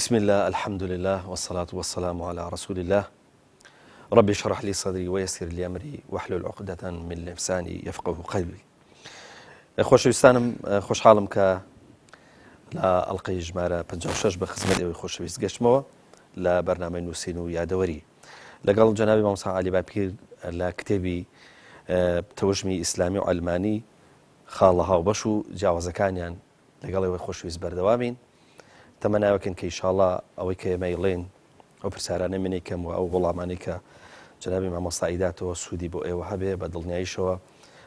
بسم الله الحمد لله والصلاة والسلام على رسول الله ربي اشرح لي صدري ويسر لي أمري واحلل عقدة من لساني يفقه قولي. خۆشەویستانم خۆشحاڵم کە لە ئەڵقەی ژمارە 56 بە خزمەت ئێوەی خۆشەویست گەشتمەوە لە بەرنامەی نووسین و یادەوەری لەگەڵ جەنابی مامۆستا عەلی باپیر لە کتێبی تەوژمی ئیسلامی و ئەلمانی خاڵە هاوبەش و جیاوازەکانیان لەگەڵ ئێوەی خۆشەویست بەردەوامین. تەمەناوەکەن کە ئینشاءڵڵا ئەوەی کە ئێمە ئەیڵێن ئەو پرسیارانە منی کەم و ئەو وەڵامانەی کە جەنابی مامۆستا ئیداتەوە سوودی بۆ ئێوە هەبێ بە دڵنیاییشەوە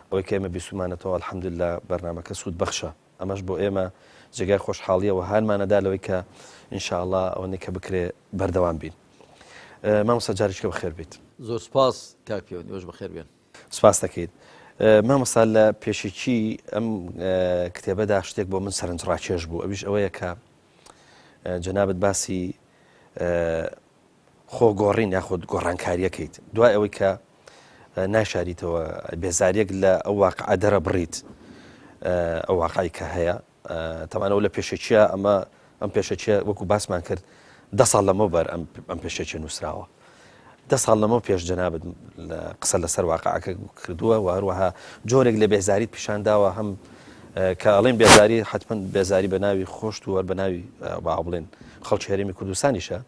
ئەوەی کە ئێمە بیسومانێتەوە الحەمدوللا بەرنامەکە سوود بەخشە. ئەمەش بۆ ئێمە جێگای خۆشحاڵیەوە هانمانەدا لەوەی کە ئینشاءڵڵا ئەوەی کە بکرێ بەردەوام بین. مامۆستا جاریشکە بەخێر بیت. زۆر سپاس کاک پیاوەندی، ئێوەش بەخێر بێن. سپاس دەکەیت. مامۆستا لە پێشێکی ئەم کتێبەدا شتێک بۆ من سەرنجڕاکێش بوو، ئەویش ئەوەیە کە جەنابەت باسی خۆگۆڕین یاخود گۆڕانکاریەکەیت دوای ئەوەی کە ناشاریتەوە بێزاریەک لە ئەو واقعە دەرە بڕیت ئەو واقعی کە هەیە. تەمانەوە لە پێشێکیە ئەم پێشێکیە وەکو باسمان کرد 10 ساڵ لەمەوە بەر ئەم پێشێکی نووسراوە. 10 ساڵ لەمەوە پێش جەنابەت قسە لەسەر واقعەکە کردووە و هەروەها جۆرێک لە بێزاریت پیشانداوە، هەم کە ئەڵێن بێزاری حتمما بێزاری بە ناوی خۆشت و بە ناوی با بڵێن خەڵکی هەرێمی کوردستانیشە،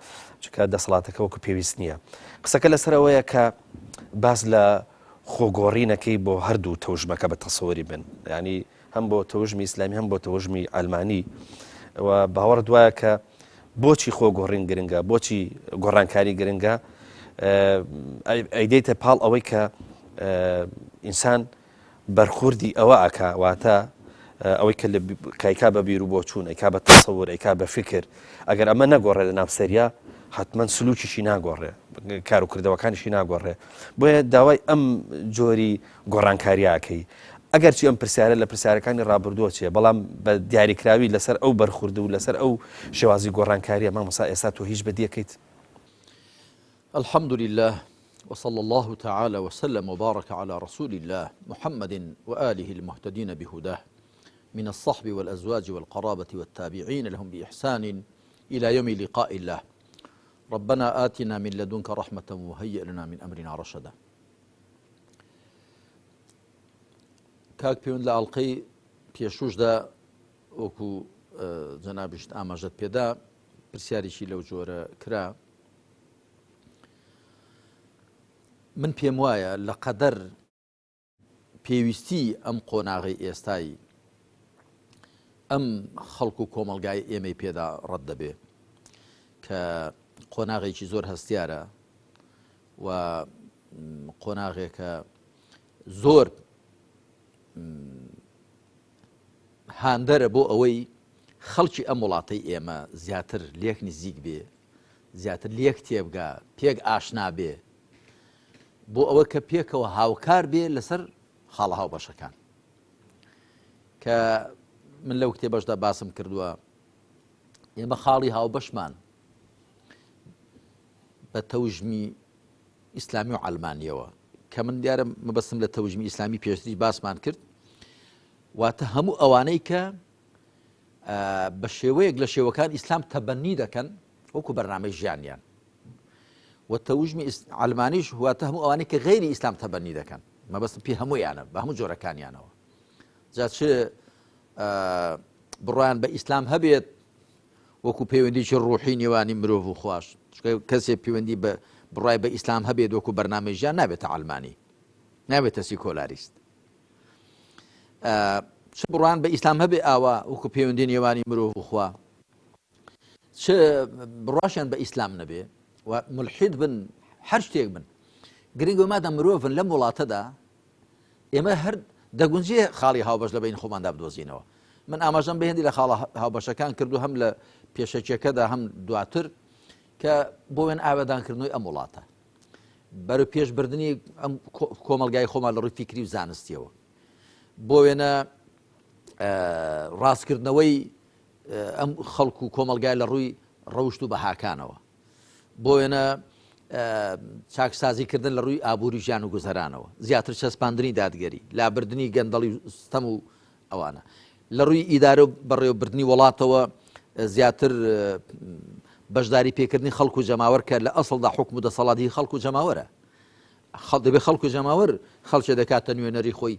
چونکە دەسەڵاتەکە وەکو پێویست نییە. قسەکە لەسەرەوەیە کە باز لە خۆگۆڕینەکەی بۆ هەردوو تەوژمەکە بە تەسەووری بن، ینی هەم بۆ تەوژمی ئیسلامی هەم بۆ تەوژمی ئەلمانی و باوەڕ دوایە کە بۆچی خۆگۆڕین گرنگە، بۆچی گۆڕانکاری گرنگە، ئەیدەیتە پاڵ ئەوەی کە ئینسان بەرخوردی ئەوە ئەکا واتە ئەوەی کە لە کایکا بە بیر و بۆچوون ئەیکا بە تەسەوور ئەیکا بە فکر، ئەگەر ئەمە نەگۆڕێ لە ناوسەریا حتمما سلوکیشی ناگۆڕێ، کار و کردەوەکانیشی ناگۆڕێ. بۆیە داوای ئەم جۆری گۆڕانکاریاکەی ئەگەر چی ئەم پرسیارە لە پرسیارەکانی ڕابردووە چیە، بەڵام بە دیاریکراوی لەسەر ئەو بەرخورد و لەسەر ئەو شێوازی گۆڕانکاریە مامۆستا ئێستا تۆ هیچ بەدیەکەیت. الحمد لله وصلى الله تعالى وسلم وبارك على رسول الله محمد وآله المهتدين بهداه من الصحب والأزواج والقرابة والتابعين لهم بإحسان إلى يوم لقاء الله. ربنا آتنا من لدنك رحمة وهيئ لنا من أمرنا رشدا. کاک پێوەند لە ئەڵقەی پێشوشدا وەکو جەنابیشت ئاماژەت پێدا پرسیارێکی لەو جۆرە کرا. من پێم وایە لە قەدەر پێویستی ئەم قۆناغی ئێستایی ئەم خەڵک و کۆمەلگای ئێمەی پێدا ڕەت دەبێ کە قۆناغێکی زۆر هەستیارە و قۆناغێکە زۆر هاندەرە بۆ ئەوەی خەڵکی ئەم وڵاتەی ئێمە زیاتر لێک نزیک بێ، زیاتر لێک تێبگا، پێک ئاشنا بێ، بۆ ئەوە کە پێکەوە هاوکار بێ لەسەر خاڵە هاوبەشەکان. کە من لەو کتێبەشدا باسم کردووە ئێمە خاڵی هاوبەشمان بە تەوژمی ئیسلامی و ئەلمانیەوە، کە من دیارە مەبەستم لە تەوژمی ئیسلامی پێشتری باسمان کرد، واتە هەموو ئەوانەی کە بە شێوەیەک لە شێوەکان ئیسلام تەبەنی دەکەن وەکو بەرنامەی ژیانیان، و تەوژمی ئەلمانیش واتە هەموو ئەوانەی کە غەیری ئیسلام تەبەنی دەکەن، مەبەستم پێ هەموویانە بە هەموو جۆرەکانیانەوە. جا چ بڕوایان بە ئیسلام هەبێت وەکو پەیوەندیی ڕوحی نێوانی مرۆڤ و خوش، کەسێک پەیوەندی بە بڕای بە ئیسلام هەبێت وەکو بەرنامەی ژیان نابێتە ئەلمانی، نابێتە سیکۆلاریست. چ بڕوان بە ئیسلام هەبێ ئاوا وەکو پەیوەندی نێوانی مرۆڤ و خوا، چ بڕاشیان بە ئیسلام نەبێ و ملحید بن، هەر شتێک بن، گرنگە مادە مرۆڤن لەم وڵاتەدا ئێمە هەر دەگونجێ خاڵی هاوبەش لە بین خۆماندا بدۆزینەوە. من ئاماژەم بە هێندی لە خاڵە هاوبەشەکان کردو، هەم لە پێشەکیەکەدا هەم دواتر، کە بۆ وێن ئاوێدانکردنەوەی ئەم وڵاتە بەرەو پێشبردننی ئەم کۆمەلگای خۆمان لە ڕووی فیکری و زانستیەوە، بۆ وێنە ڕاستکردنەوەی ئەم خەڵک و کۆمەلگای لە ڕووی ڕەوشت و بەهاکانەوە، بۆ وێنە چاکسازیکردن لە ڕووی ئابووری ژیان و گوزەرانەوە، زیاتر چەسپاندنی دادگەری، لابردنی گەندەڵی ستەم و ئەوانە، لە ڕووی ئیدارە و بەڕێوەبردننی وڵاتەوە زیاتر بەشداری پێکردنی خەڵک و جەماوەر کە لە ئەسڵدا حکم و دەسەڵاتی خەڵک و جەماوەرە دەبێت خەڵک و جەماوەر خەڵکێ دەکاتە نوێنەری خۆی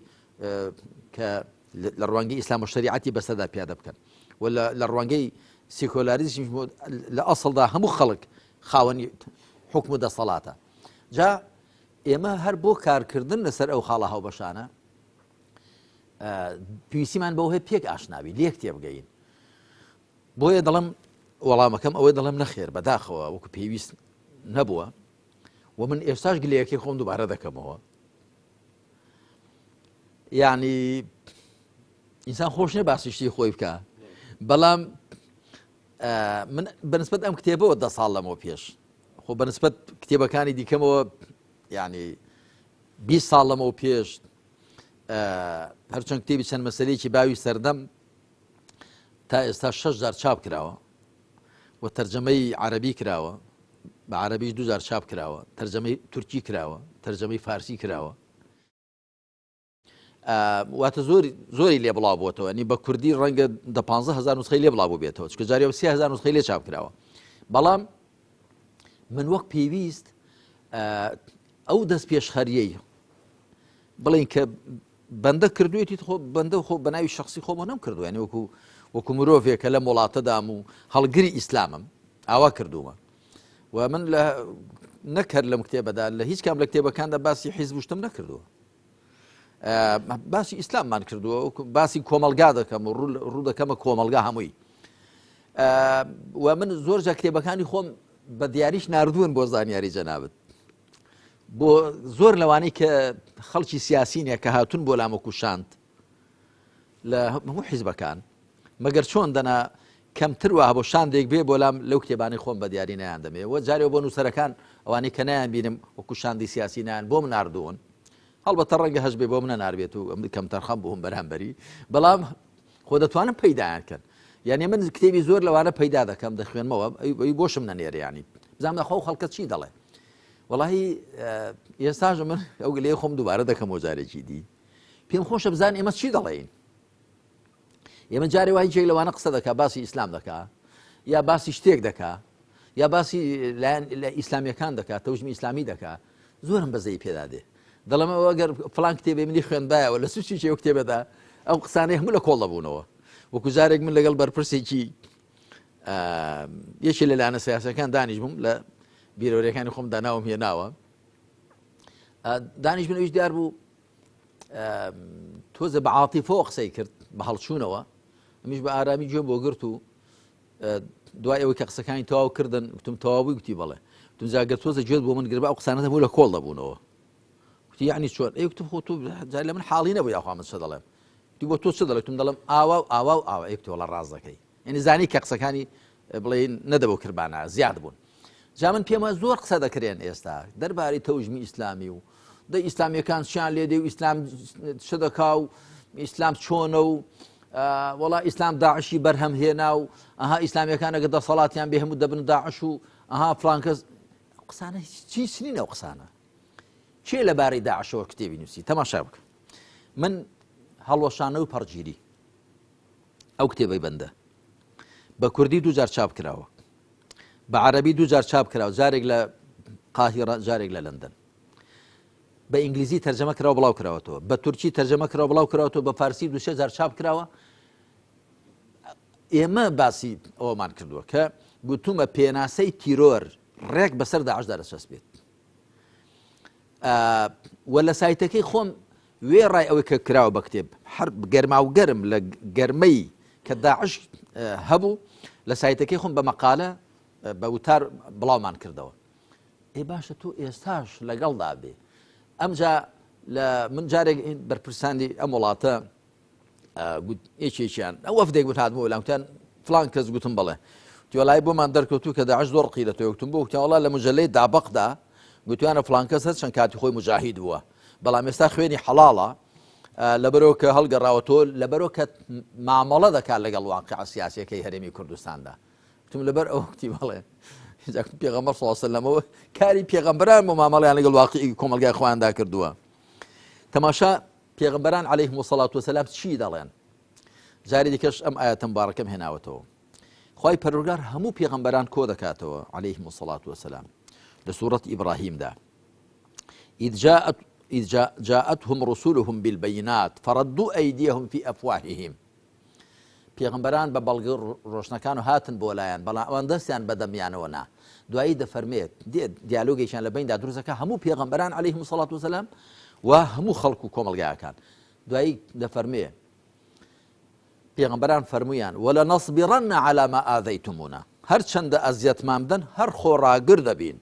کە لە ڕوانگەی ئیسلام و شریعەتی بەسەردا پیادە بکەن و لە ڕوانگەی سیکۆلاریزم لە ئەسڵدا هەموو خەڵک خاوەنی حکم و دەسەڵاتە جا ئێمە هەر بۆ کارکردن لەسەر ئەو خاڵە هاوبەشانە پێویستیمان بەو هەیە پێک ئاشناوی لێک تێبگەین بۆیە دەڵم وەڵامەکەم ئەوەی دەڵم نەخێر بەداخەوە وەکو پێویست نەبووە و من ئێستاش گلەیەکی خۆم دووبارە دەکەمەوە یعنی ئینسان خۆش نییە باسی شتی خۆی بکە بەڵام من بەنسبەت ئەم کتێبەوە 10 ساڵ لەمەوە پێش خۆ بەنسبەت کتێبەکانی دیکەمەوە یعنی 20 ساڵ لەمەوە پێش هەرچەند کتێبی چەند مەسەلەیەکی باوی سەردەم تا ئێستا 6,000 چاپ کراوە و تەرجەمەی عەرەبی کراوە بە عەرەبیش 2,000 چاپ کراوە تەرجەمەی تورکی کراوە تەرجەمەی فارسی کراوە واتە زۆری لێ بڵاو بووەتەوە نی بە کوردی ڕەنگە 15,000 نسخەی لێ بڵاو بێتەوە چکە جارێ 30,000 نسخەی لێ چاپ کراوە بەڵام من وەک پێویست ئەو دەست پێشخەریەی بڵین کە بەندە کردوێتی خۆ بەندە خۆ بە ناوی شخصی خۆمە نەم کردو یعنی وەکو مرۆڤێک کە لە وڵاتەدام و هەڵگری ئیسلامم ئاوا کردوومە و من لە نەکرد لەم کتێبەدا لە هیچ کام لە کتێبەکاندا باسی حیزب شتم نەکردووە باسی ئیسلاممان کردووە باسی کۆمەلگا دەکەم و ڕوو دەکەمە کۆمەلگا هەمووی و من زۆر جا کتێبەکانی خۆم بە دیاریش ناردوون بۆ زانیاری جەنابەت بۆ زۆر لەوانەی کە خەڵکی سیاسینە کە هاتوون بۆ لام وەکوشاند لە هەموو حیزبەکان مەگەر چۆن دەنا کەمتر وە بۆ شاندێک بێ بۆ لام لەو کتێبانی خۆم بە دیاری نیان دەمێ وە جارێ بۆ نووسەرەکان ئەوانەی کە نیان بینم وەکو شاندی سیاسی نیان بۆ من ناردوون هەڵبەتە ڕەنگە هەش بێ بۆ منە ناربێت و کەم تەرخەم بووم بەرامبەری بەڵام خۆ دەتوانم پەیدایان یعنی من کتێبی زۆر لەوانە پەیدا دەکەم دەخوێنمەوە ئەی بۆشم نەنێرە ینی بزانام خۆ خەڵکە چی دەڵێ وەڵاهی ئێستاژ من ئەو گلەیە خۆم دووبارە دەکەم و جارێکی دی پێم خۆشە بزان ئێمە چی دەڵێین ئێمە جارێ وای جێی لەوانە قسە دەکا باسی ئیسلام دەکا یا باسی شتێک دەکا یا باسی لە ئیسلامیەکان دەکات تەوژمی ئیسلامی دەکا زۆرم بەزەی پێدا دێ دەڵێمە ئەگەر فڵان کتێبێ منی خوێندبایەوە لە سوچی چێ کتێبەدا ئەو قسانەی هەموو لە کۆڵ دەبوونەوە وەکو جارێک من لەگەڵ بەرپرسێکی یەکی لەلایەنە سیاسەکان دانیش بووم لە بیرۆریەکانی خۆم داناوم هێناوە دانیش بن ئەویش دیار بوو تۆزە بە عاتیفەوە قسەی کرد بە هەڵچوونەوە ئەمیش بە ئارامی گوێم بۆ گرت و دوای ئەوەی کە قسەکانی تەواو کردن وتم تەواوی گوتی بەڵێ وتم جاگەر تۆزە گوێت بۆ من گرت ئەو قسانە هەموو لە کۆڵ دەبوونەوە وتی یعنی چۆن ئەی وتم خۆ تۆ جا لە من حاڵی نەبووی یاخوا من چ دەڵێم وتی بۆ تۆ چ دەڵێ وتم دەڵێم ئاوا و ئاوا و ئاوا ئەی وتۆ لە ڕاز دەکەی یعنی زانی کە قسەکانی بڵێن نەدەبوو کردبانە زیاد بوون جا من پێمە زۆر قسە دەکرێن ئێستا دەربارەی تەوژمی ئیسلامی و دە ئیسلامیەکان چیان لێ دێ و ئیسلام چ دەکا و ئیسلام چۆنە و وەڵا ئیسلام داعشی بەرهەم هێنا و ئەها ئیسلامیەکان ئەگە دەسەڵاتیان بێ هەموو دەبن داعش و ئەها فڵان کەس قسانە چی سنینە و قسانە چێ لەبارەی داعشەوە کتێبی نووسی تەماشا بکە من هەڵوەشانە و پەڕگیری ئەو کتێبەی بەندە بە کوردی 2,000 چاپ کراوە بە عەرەبی 2,000 چاپ کراوە جارێک لە قاهیرە جارێک لە لەندەن بە ئینگلیزی تەرجەمە کراوە بڵاو کراوەتەوە بە تورکی تەرجەمە کراوە بڵاو کراوەتەوە بە فارسی 2,000 چاپ کراوە ئێمە باسی ئەوەمان کردووە کە گوتومە پێناسەی تیرۆر ڕێک بەسەر داعشدا دەچەسبێت وە لە سایتەکەی خۆم وێڕای ئەوەی کە کراوە بە کتێب هەر گەرما و گەرم لە گەرمەی کە داعش هەبوو لە سایتەکەی خۆم بە مەقالە بە وتار بڵاومان کردەوە ئێ باشە تۆ ئێستاش لەگەڵدا بێ ئەمجا لە من جارێک بەرپرساندی ئەم وڵاتە یەکێکیان ئەو وەفدێک بوو هاتبوو لەوتیان فڵان کەس گوتم بڵێ وەڵای بۆمان دەرکەوتوو کە داعش زۆر ڕقی دەتەوە گوتم بۆ وتیان وەڵا لە مجەلەی دابەقدا گوتویانە فڵان کەس هەر چەند کاتی خۆی مجاهید بووە بەڵام ئێستا خوێنی حەڵاڵە لەبەرەوە کە هەڵگەڕاوەتەوە لەبەرەوە کە مامەڵە دەکات لەگەڵ واقع سیاسیەکەی هەرێمی کوردستاندا وتم لەبەر ئەو وتی بەڵێ پێغەمبەر صلی الله علیه و سلم کاری پێغەمبەران بۆ مامەڵەیان لەگەڵ واقعی کۆمەلگای خۆیاندا کردووە تەماشا پێغەمبەران عەلەیهیم الصەلاة وەسەلام چی دەڵێن جارێ دیکەش ئەم ئایەتە مبارەکەم هێناوەتەوە خی پەروەردگار هەموو پێغەمبەران کۆ دەکاتەوە عەلەیهیمو سەڵات وەسەلام لە سوورەتی ئیبراهیمدا إذ جاءتهم رسولهم بالبينات فردوا أيديهم في أفواههم پێغەمبەران بە بەڵگە ڕۆشنەکان و هاتن بۆ لایەن بەڵام ئەوان دەستیان بەدەمیانەوە نا دوایی دەفەرمێت دیالۆگێکیان لە بیندا دروستەکە هەموو پێغەمبەران عەلەیهیمو سەڵات وەسەلام و هەموو خەڵک و کۆمەڵگایەکان دوایی دەفەرمێ پێغەمبەران فەرموویان وەلەنەصبیڕەنە عەلا ما ئاذەیتمونا هەرچەندە ئەزیەتمان بدەن هەر خۆڕاگر دەبین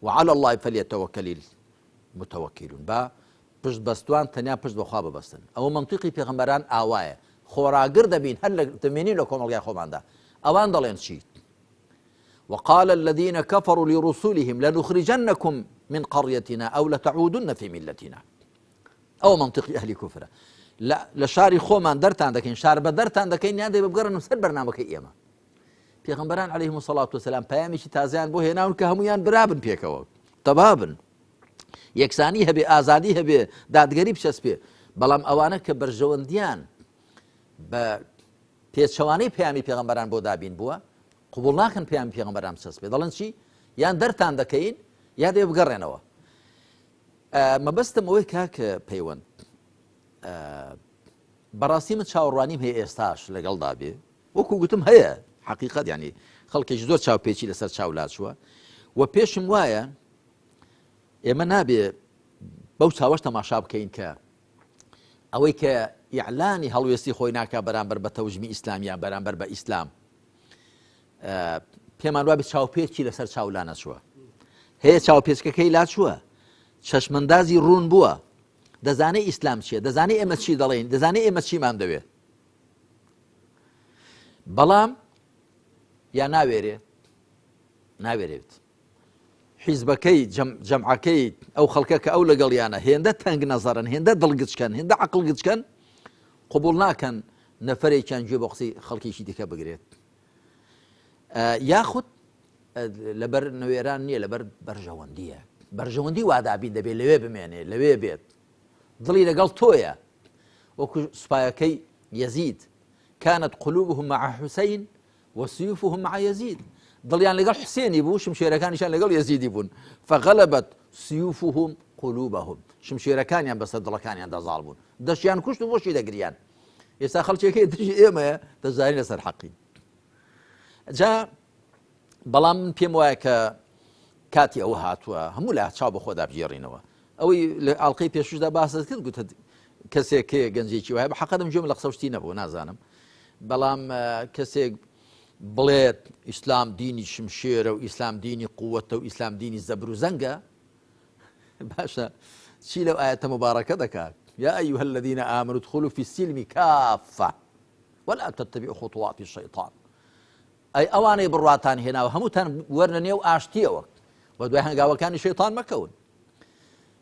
وعلى الله فليتوكل المتوكلون با پشت بەستوان تەنیا پشت بەخوا ببەستن ئەوە منطقی پێغەمبەران ئاوایە خۆراگر دەبین هەر لە دەمێنین لە کۆمەڵگای خۆماندا ئەوان دەڵێن چیت وقال الذين كفروا لرسلهم لنخرجنكم من قريتنا أو لتعودن في ملتنا أو منطقي أهل كفرة لە شاری خۆمان دەرتان دەکەین شار بە دەرتان دەکەین یان دەی بگەڕن سەر بەرنامەکەی ئێمە پێغەمبەران عەلەیهیمو سەڵات وەسەلام پەیامێکی تازەیان بۆ هێناون کە هەمویان برابن پێکەوە تەبابن یەکسانی هەبێ ئازادی هەبێ دادگەری بچەسپێ بەڵام ئەوانە کە بەرژەوەندیان بە پێچەوانەی پەیامی پێغەمبەران بۆ دابین بووە قبوڵ ناکەن پەیامی پێغەمبەران بچەسپێ دەڵێن چی یان دەرتان دەکەین یا دێ بگەڕێنەوە مەبەستم ئەوەی کاکە پەیوەند بەڕاستی من چاوەڕوانیم هەیە ئێستاش لەگەڵدا بێ وەکو گوتم هەیە حقیقەت ینی خەڵکێکی زۆر چاوپێچی لەسەر چاولات چووە و پێشم وایە ئێمە نابێ بەو چاوەش تەماشا بکەین کە ئەوەی کە ئیعلانی هەڵوێستی خۆی ناکا بەرامبەر بە تەوژمی ئیسلامیان بەرامبەر بە ئیسلام پێمان وابێت چاوپێچی لەسەر چاولا نەچووە هەیە چاوپێچکەکەی لا چووە چەشمەندازی ڕوون بووە دەزانێ ئیسلام چییە دەزانێ ئێمە چی دەڵێن دەزانێ ئێمە چیمان دەوێت بەڵام یا ناوێرێت حیزبەکەی جەمعەکەی ئەو خەڵکە کە ئەو لەگەڵیانە هێندە تەنگ نەزەرن هێندە دڵگچکەن هێندە عەقڵ گچکەن قبوڵ ناکەن نەفەرێکیان گوێ بە قسەی خەڵکێکی دیکە بگرێت یاخود لەبەر نوێران نییە لەبەر بەرژەوەندیە بەرژەوەندی وادابین دەبێت لەوێ بمێنێ لەوێ بێت دڵی لەگەڵ تۆیە وەکو سوپایەکەی یەزید كانت قلوبهم مع حسين وسيوفهم مع يزيد دڵیان لەگەڵ حسێنی بوو شمشێرەکانیشان لەگەڵ یەزیدی بوون فغلبت سيوفهم قلوبهم شمشێرەکانیان بەسەر دڵەکانیان دەزاڵ بوون دەشیان کوشت و بۆشی دەگریان ئێستا خەڵکێکی دژی ئێمەیە دەزانین لەسەر حەقی جا بەڵام من پێم وایە کە کاتی ئەوە هاتووە هەموو لە چاو بە خۆدا بژێڕینەوە ئەوەی لە ئاڵلقەی پێشوشدا باسە کرد گوتە کەسێک گەنجێکی وایە بە حەقەدەم گوێم لە قسەشتی نەبوو نازانم بەڵام کەسێک بڵێت ئیسلام دینی شمشێرە و ئیسلام دینی قووەتە و ئیسلام دینی زەبر و زەنگە باشە چی لەو ئاەتە مبارەکە دەکات یا ئەیها الذین آمنوا ادخلوا في السلم كافة ولا تتبعوا خطوات الشيطان ئەی ئەوانەی بڕواتان هێناوە هەمووتان وەرنە نێو ئاشتیەوە و دوای هەنگاوەکانی شەیطان مەکەون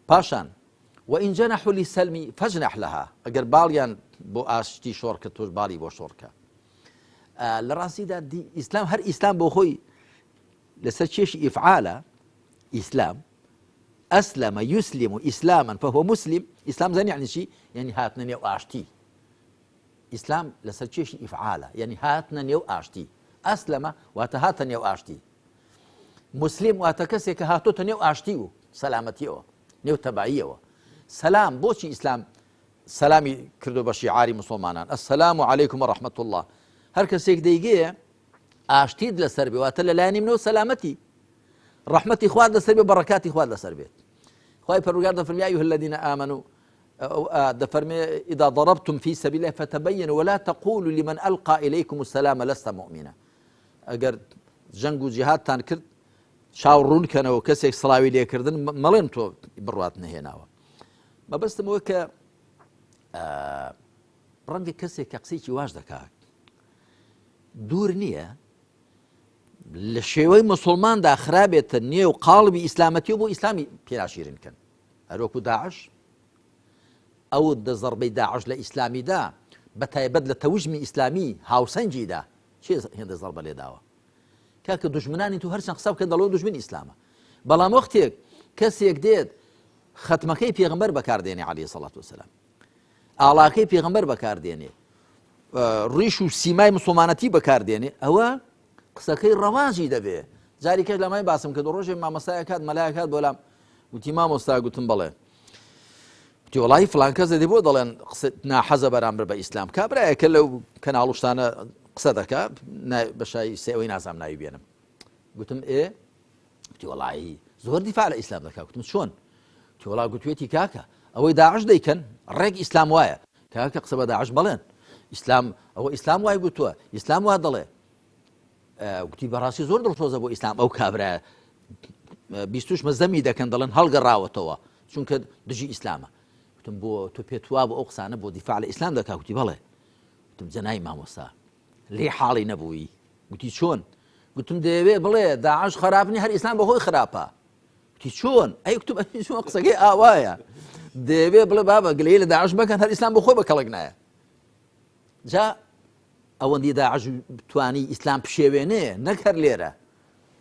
پاشان وإن جنحوا للسلم فاجنح لها ئەگەر باڵیان بۆ ئاشتی شۆڕ کە تۆش باڵی بۆ شۆڕکە لە ڕاستیدا ئیسلام هەر ئیسلام بۆ خۆی لەسەر چێشی ئیفعالە ئیسلام ئەسلەمە یوسلم و ئیسلاما فهو مسلم ئیسلام زانانی یعنی چی یعنی هاتنە نێو ئاشتی ئیسلام لەسەر چێشی ئیفعالە یعنی هاتنە نێو ئاشتی ئەسلەمە واتە هاتە نێو ئاشتی مسلم واتە کەسێک کە هاتۆتە نێو ئاشتی و سەلامەتیەوە نێو تەبعیەوە سەلام بۆچی ئیسلام سەلامی کردو بە شیعاری مسلمانان ئەسسەلام عەلەیکم وەڕەحمەت الله هەر کەسێک دەیگەیە ئاشتیت لەسەر بێ واتە لەلایەنی منەوە سەلامەتی ڕەحمەتی خوات لەسەر بێ بەڕەکاتی خوات لەسەر بێت خوای پەروەردگار دەفەرمێ یا ئەیها الذین آمنوا دەفەرمێ إذا ضربتم في سبيل الله فتبينوا ولا تقولوا لمن ألقى إليكم السلام لست مؤمنا ئەگەر جەنگ و جیهادتان کرد چاو ڕوونکەنەوە کەسێک سڵاوی لێکردن مەڵێن تۆ بڕوات نەهێناوە مەبەستمەوە کە ڕەنگە کەسێک کە قسەیکی واش دەکات دوور نییە لە شێوەی مسلماندا خرابێتە نێو قاڵبی ئیسلامەتی و بۆ ئیسلامی پێناشیرنکەن هەروەکو داعش ئەو دەزەڕبەی داعش لە ئیسلامیدا بە تایبەت لە تەوژمی ئیسلامی هاوسەنجیدا چێ هێندە زەڕبە لێداوە کاکە دوژمنانی تو هەرچەند قسە بکەن دەڵێن دوژمن ئیسلامە بەڵام وەختێک کەسێک دێت ختمەکەی پێغەمبەر بەکاردێنێ عەلەیهی سەڵات وەسەلام ئاڵاکەی پێغەمبەر بەکاردێنێ ڕیش و سیمای مسلمانەتی بەکاردێنێ ئەوە قسەکەی ڕەواجی دەبێ. جاری کەس لەمای باسم کە ڕۆژێ مامەسایە کات مەلای کات بۆلام وتی مامۆستا گوتم بڵێ وتی وڵی فلان کەس دەدی بۆ دەڵێن ناحەزە بەرامبەر بە ئیسلام کابراایەکە لەو کەناڵوشتانە قسە دەکا بەشای سێەوەی نازام ناوی بێنم گوتم وتی وڵی زۆر دیفاع لە ئیسلام دەکا گوتم چۆن وتی وڵا گوتوێتی کاکە ئەوەی داعش دەیکەن ڕێک ئیسلام وایە کاکە قسە بە داعش بڵێن ئیسلام ئەوە ئیسلام وای گوتووە ئیسلام وا دەڵێ گوتی بەڕاستی زۆر دڵخۆزە بۆ ئیسلام ئەو کابرایە بیستوش مەزەمی دەکەن دەڵێن هەڵگەڕاوەتەوە چونکە دژی ئیسلامە گوتم بۆ تۆ پێت وا بۆ ئەو قسانە بۆ دیفاع لە ئیسلام دەکا گوتی بەڵێ گوتم جەنای مامۆستا لێ حاڵی نەبووی گوتی چۆن گوتم دەیەوێ بڵێ داعش خراپنی هەر ئیسلام بەخۆی خراپە گوتی چۆن ئەی گوتم چۆن قسەکەی ئاوایە دەیەوێ بڵێ بابە گلەی لە داعش بکەن هەر ئیسلام بەخۆی بە کەڵک نایە جا ئەوەندی داعش توانی ئیسلام پشێوێنێ نەکەر لێرە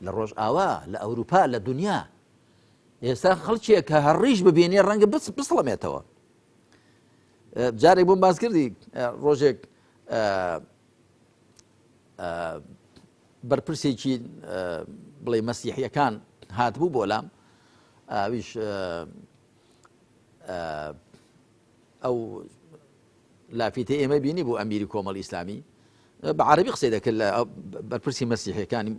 لە ڕۆژ ئاوا لە ئەوروپا لە دنیا ئێستا خەڵکێک کە هەڕیش ببینێ ڕەنگە بسڵەمێتەوە. جارێک بۆم باس کردی ڕۆژێک بەرپرسێکی بڵێ مەسیحیەکان هاتبوو بۆ لام ئاویش ئەو لافیتە ئێمە بینی بۆ ئەمیری کۆمەڵی ئیسلامی بە عەرەبی قسەی دەکرد لە بەرپرسی مەسیحیەکانی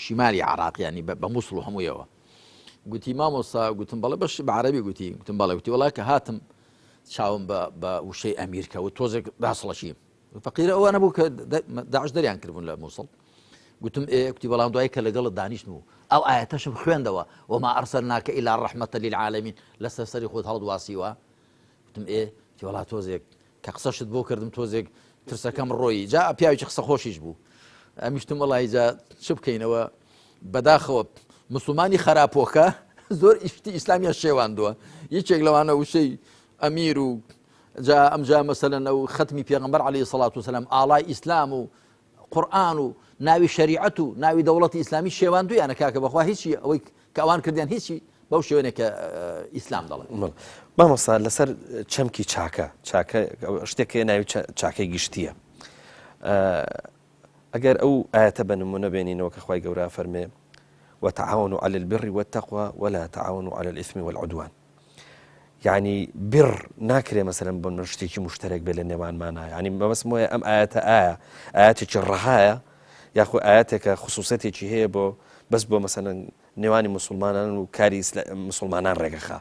شیمالی عراقیانی بە مووسڵ و هەموویەوە گوتی مامۆستا گوتم بەڵێ بەش بە عەرەبی گوتی گوتم بەڵێ گوتی وڵای کە هاتم چاوم بە وشەی ئەمیر کەوت تۆزێک داسڵەشیم فەقیرە ئەوە نەبوو کە داعش دەریان کردبوون لە مووسڵ گوتم گوتی بەڵام دوای کە لەگەڵت دانیشتن و ئەو ئایەتەشم خوێندەوە وما ئەرسەلناکە ئیلا ڕەحمەتە للعالەمین لەسەر سەری خۆت هەڵدواسیوە گوتم گوتی وەڵا تۆزێک کە قسەشت بۆ کردم تۆزێک ترسەکەم ڕۆیی جا پیاوێکی قسە خۆشیش بوو ئەمیشتم وەڵی جا چ بکەینەوە بەداخەوە مسلمانی خراپۆکە زۆر ئیشتی ئیسلامیان شێواندووە یەکێک لەوانە وشەی ئەمیر و جا ئەمجا مەسەلەن ئەو ختمی پێغەمبەر عەلەیهی سەڵات وسەلام ئاڵای ئیسلام و قورئان و ناوی شەریعەت و ناوی دەوڵەتی ئیسلامی شێواندوویانە کاکە بەخوا هیچی ئەوەی کە ئەوان کردیان هیچی بەو شێوەیە کە ئیسلام دەڵێ. مامۆستا لەسەر چەمکی چاکە شتێک ناوی چاکەی گشتیە ئەگەر ئەو ئاەتە بە نمونە بێنینەوە کە خوای گەورە فەرمێ وتعاونوا على البر والتقوى ولا تعاونوا على الإثم والعدوان. يعني بر ناكري مثلا بنشتكي مشترك بين النوان يعني ما بس مو ام آيات الرهاية يا اخو آياتك خصوصيتي هي بو بس بو مثلا نواني مسلمان وكاري مسلمان رقخا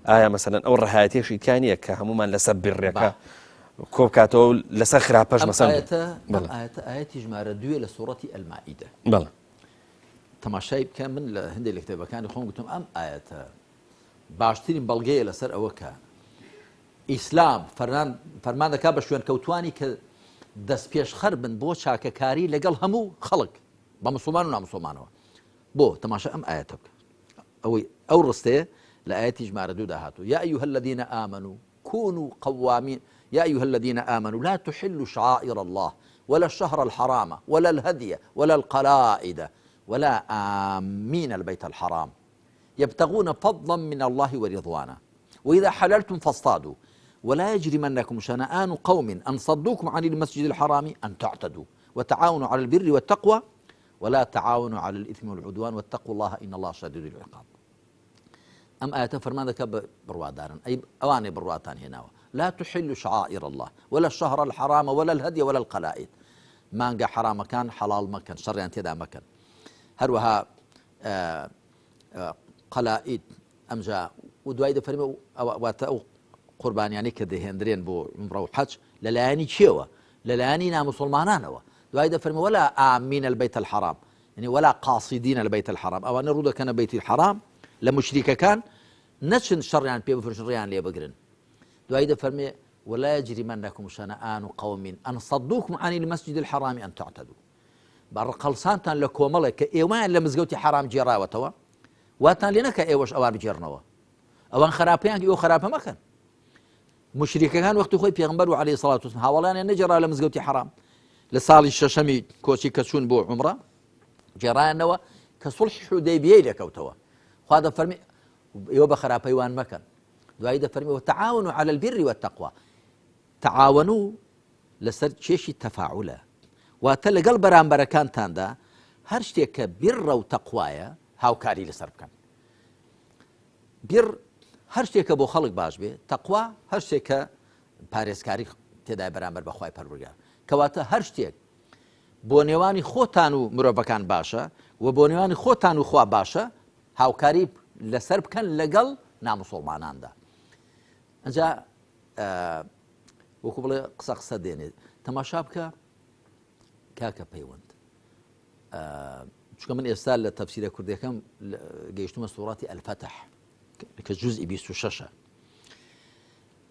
مثلا او الرهايتي شي كانيه كهموما لسبر ركا كوب كاتو لسخرا باش مثلا آيات جمارة دوية لسورة المائدة بلى تماشای بکەم من لە هەندێک لە کتێبەکانی خۆم گوتم ئەم ئاەتە باشترین بەڵگەیە لەسەر ئەوە کە ئیسلام فەرمان دەکات بە شوێن کەوتوانی کە دەست پێشخەر بن بۆ چاکەکاری لەگەڵ هەموو خەڵک بە مسلمان و نامسلمانەوە بۆ تەماشا ئەم ئاەتە بکە ئەوەی ئەو ڕستەیە لە ئاەتی ژمارە دوودا هاتوو يا أيها الذين آمنوا كونوا قوامين يا أيها الذين آمنوا لا تحلوا شعائر الله ولا الشهر الحرام ولا الهدي ولا القلائد ولا آمين البيت الحرام يبتغون فضلا من الله ورضوانا وإذا حللتم فاصطادوا ولا يجرمنكم شنآن قوم أن صدوكم عن المسجد الحرام أن تعتدوا وتعاونوا على البر والتقوى ولا تعاونوا على الإثم والعدوان واتقوا الله إن الله شديد العقاب. أم آية فرمان ذاك بروادارا أي أواني برواتان هنا لا تحل شعائر الله ولا الشهر الحرام ولا الهدي ولا القلائد مانجا حرام مكان حلال مكان شر يعني تدا مكان هروها قلائد أمجا ودوايد فرمي أو قربان يعني كده هندرين بو عمره وحج للاني شيوة للاني نا مسلمانان هو دوايد فرمي ولا آمين البيت الحرام يعني ولا قاصدين البيت الحرام أو أن رود كان بيت الحرام لمشرك كان نشن شر يعني بيبفر شريان لي بقرن دوايد فرمي ولا يجرمنكم شنآن قوم أن صدوكم عن المسجد الحرام أن تعتدوا بەڕقەڵسانتان لە کۆمەڵێک کە ئێوەیان لە مزگەوتی حرام جێراوەتەوە واتان لێ نەکە ئێوەش ئەوان بجێڕنەوە ئەوان خراپەیان ئێوە خراپە مەکەن مشریکەکان وەختی خۆی پێغەمبەر و عەلەیهی سەڵات وسەلام هاوڵیان نەجێڕا لە مزگەوتی حرام لە ساڵی شەشەمی کۆچی کە چوون بۆ عومرە جێڕایانەوە کە سوڵحی حودەیبیەی لێکەوتەوە خوا دەفەرمێ ئێوە بە خراپەیوان مەکەن دوایی دەفەرمێ وتعاونوا على البر والتقوى تعاونوا لەسەر کێشی تەفاعولە واتە لەگەڵ بەرامبەرەکانتاندا هەر شتێک کە بیڕە و تەقوایە هاوکاری لەسەر بکەن. بیر هەر شتێکە بۆ خەڵک باش بێ، تەقوا هەر شتێکە پارێزکاری تێدای بەرامبەر بەخوای پەروەردگار، کەواتە هەر شتێک بۆ نێوانی خۆتان و مرۆڤەکان باشە و بۆ نێوانی خۆتان و خوا باشە هاوکاری لەسەر بکەن لەگەڵ ناموسڵماناندا. ئەجا وەکو بڵێ قسە دێنێت تەماشا بکە کاکە پەیوەند، چونکە من ئێستا لە تەفسیرە کوردیەکەم گەیشتمە سوڕەتی ئەلفەتح کە جوزئی 26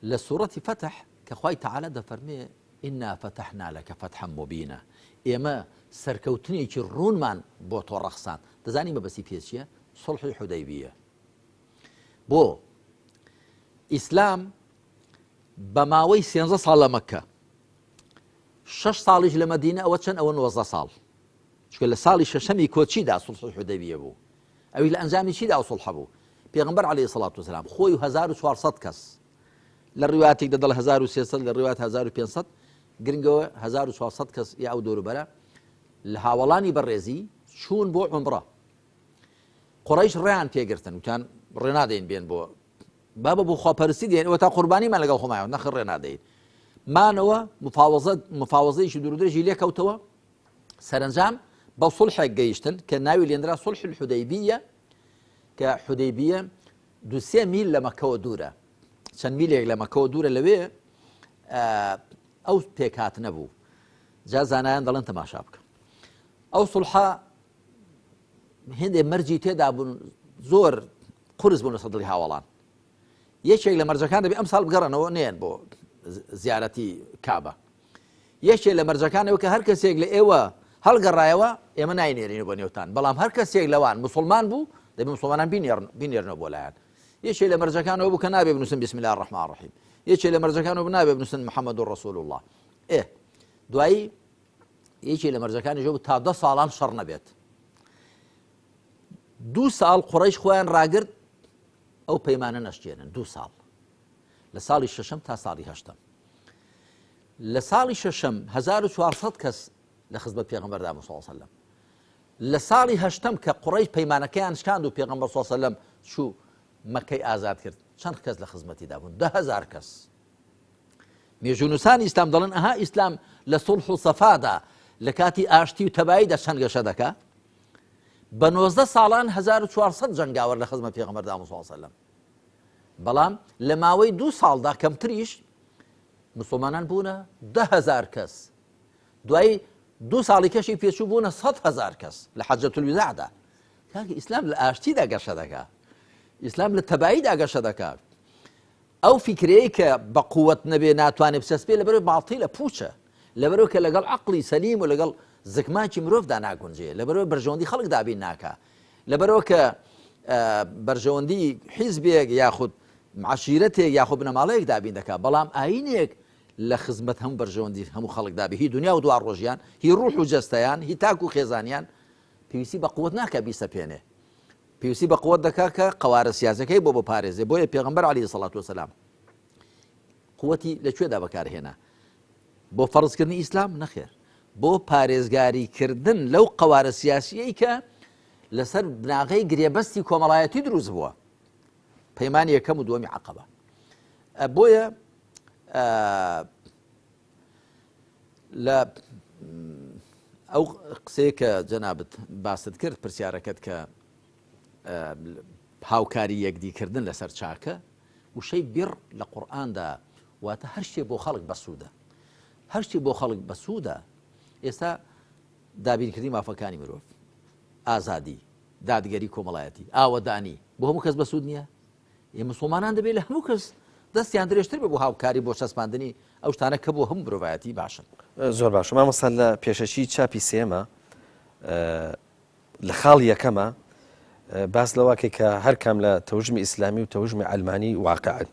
لە سوڕەتی فەتح کە خوای تەعالە دەفەرمێ ئینا فەتەحنا لەکە فەتحا مۆبینە، ئێمە سەرکەوتنێکی ڕوونمان بۆ تۆ ڕەخسان. دەزانی مەبەستی پێ چییە؟ سڵحی حودەیبیە. بۆ ئیسلام بە ماوەی 13 ساڵ لە مەککە، 6 ساڵیش لە مەدینە، ئەوە چەند؟ ئەوە 19 ساڵ. چونکە لە ساڵی شەشەمی کۆچیدا سڵحی حودەیبیە بوو، ئەوی لە ئەنجامی چیدا ئەو سڵحە بوو؟ پێغەمبەر عەلەیهی سەڵات وسەلام خۆی و 1400 کەس، لە ڕیواتێک دەدەڵ 1300 لە ڕیوات 1500 گرنگەوە 1400 کەس یا ئەو دەوروبەرە لە هاوڵانی بەڕێزی چوون بۆ عومڕە. قوڕەیش ڕێیان پێگرتن وتیان ڕێنادەین بێن بۆ بابە بۆ خواپەرستی دێن، ئەوە تا قوربانیمان لەگەڵ خۆمایەوە نەخر ڕێنادەین. مانەوە مفاوەزەیەکی دوورودرێژی لێکەوتەوە، سەرنجام بەو سڵحێک گەیشتن کە ناوی لێنرا سڵح الحودەیبیە، کە حودەیبیە 2-3 میل لە مەکەوە دوورە، چەند میلێک لە مەکەوە دوورە. لەوێ ئەو پێکات نەبوو، جا زانایان دەڵێن تەماشا بکە. ئەو سڵحە هێندێ مەرجی تێدا بوون زۆر قورس بوون لەسەر دڵی هاوڵان. یەکێک لە مەرجەکان دەبێ ئەم ساڵ بگەڕنەوە نێن بۆ زیارەتی کابە. یەکێک لە مەرجەکانەوە کە هەر کەسێک لە ئێوە هەڵگەڕایەوە ئێمە ناینێرین بۆ نێوتان، بەڵام هەر کەسێک لەوان مسڵمان بوو دەبێ مسڵمانان بینێرنەوە بۆ لایەن. یەکێک لە مەرجەکانەوە بوو کە نابێ بنووسن بسم الله الرحمن الرحیم، یەکێک لە مەرجەکانەوە نابێ بنووسن محەممەد ڕەسوول الله. دوایی یەکێک لە مەرجەکانی ژۆ تا 10 ساڵان شەڕ نەبێت. 2 ساڵ قوڕەیش خۆیان ڕاگرت ئەو پەیمانە نەشتێنن، 2 ساڵ لە ساڵی شەشەم تا ساڵی هەشتم. لە ساڵی شەشەم 1400 کەس لە خزمەت پێغەمبەردا بوو صلی الله علیه وسلم. لە ساڵی هەشتم کە قوڕەیش پەیمانەکەیان شکاند و پێغەمبەر صلی الله علیه وسلم چوو مەکەی ئازاد کرد، چەند کەس لە خزمەتیدا بوون؟ 10,000 کەس. مێژونووسانی ئیسلام دەڵێن ئەها ئیسلام لە سڵح و سەفادا لە کاتی ئاشتی و تەباییدا چەند گەشە دەکا؟ بە 19 ساڵان 1400 جەنگاوەر لە خزمەت پێغەمبەردا بوو صلی الله علیه وسلم. بەڵام لە ماوەی 2 ساڵدا کەمتریش مسلمانان بوونە 10,000 کەس. دوای 2 ساڵی کەشی پێچوو بوونە 100,000 کەس لە حەجەت الوداعدا. کاکە ئیسلام لە ئاشتیدا گەشە دەکا، ئیسلام لە تەباییدا گەشە دەکات. ئەو فیکرەیە کە بە قووەت نەبێ ناتوانێت بچەسپێ لەبەرەوەی باڵتیلە پوچە، لەبەرەوەی کە لەگەڵ عەقڵی سەلیم و لەگەڵ زگماکی مرۆڤدا ناگونجێ، لەبەرەوەی بەرژەوەندی خەڵک دابین ناکا، لەبەرەوە کە بەرژەوەندی حیزبێک یاخود عەشیرەتێک یاخود بنەماڵەیەک دابین دەکا. بەڵام ئاینێک لە خزمەت هەموو بەرژەوەندی هەموو خەڵک دابێ، هی دنیا و دوار ڕۆژیان، هی ڕوح و جەستەیان، هی تاک و خێزانیان پێویستی بە قووەت ناکە بیسەپێنێ، پێویستی بە قووەت دەکا کە قەوارە سیاسەکەی بۆ بپارێزێ. بۆیە پێغەمبەر عەلەیهی سەڵات وسەلام قووەتی لەکوێدا بەکارهێنا؟ بۆ فەرزکردنی ئیسلام؟ نەخێر، بۆ پارێزگاریکردن لەو قەوارە سیاسیەی کە لەسەر بناغەی گرێبەستی کۆمەڵایەتی دروست بووە، پەیمانی یەکەم و دووەمی عەقەبە. بۆیە لە ئەو قسەیە کە جەنابەت باست کرد پرسیارەکەت کە هاوکاری یەکدیکردن لەسەر چاکە، وشەی بیر لە قورئاندا واتە هەر شتێک بۆ خەڵک بەسوودە، هەر شتێک بۆ خەڵک بەسوودە. ئێستا دابینکردنی مافەکانی مرۆڤ، ئازادی، دادگەری کۆمەڵایەتی، ئاوەدانی بۆ هەموو کەس بەسوود نییە؟ ئێ مسڵمانان دەبێت لە هەموو کەس دەستیان درێژتر بێ بۆ هاوکاری بۆ چەسپاندنی ئەو شتانە کە بۆ هەموو مرۆڤایەتی باشن. زۆر باش. مامۆستا لە پێشەشی چاپی سێمە لە خاڵ یەکەمە باس لەواکەی کە هەر کام لە تەوژمی ئیسلامی و تەوژمی ئەلمانی واقعن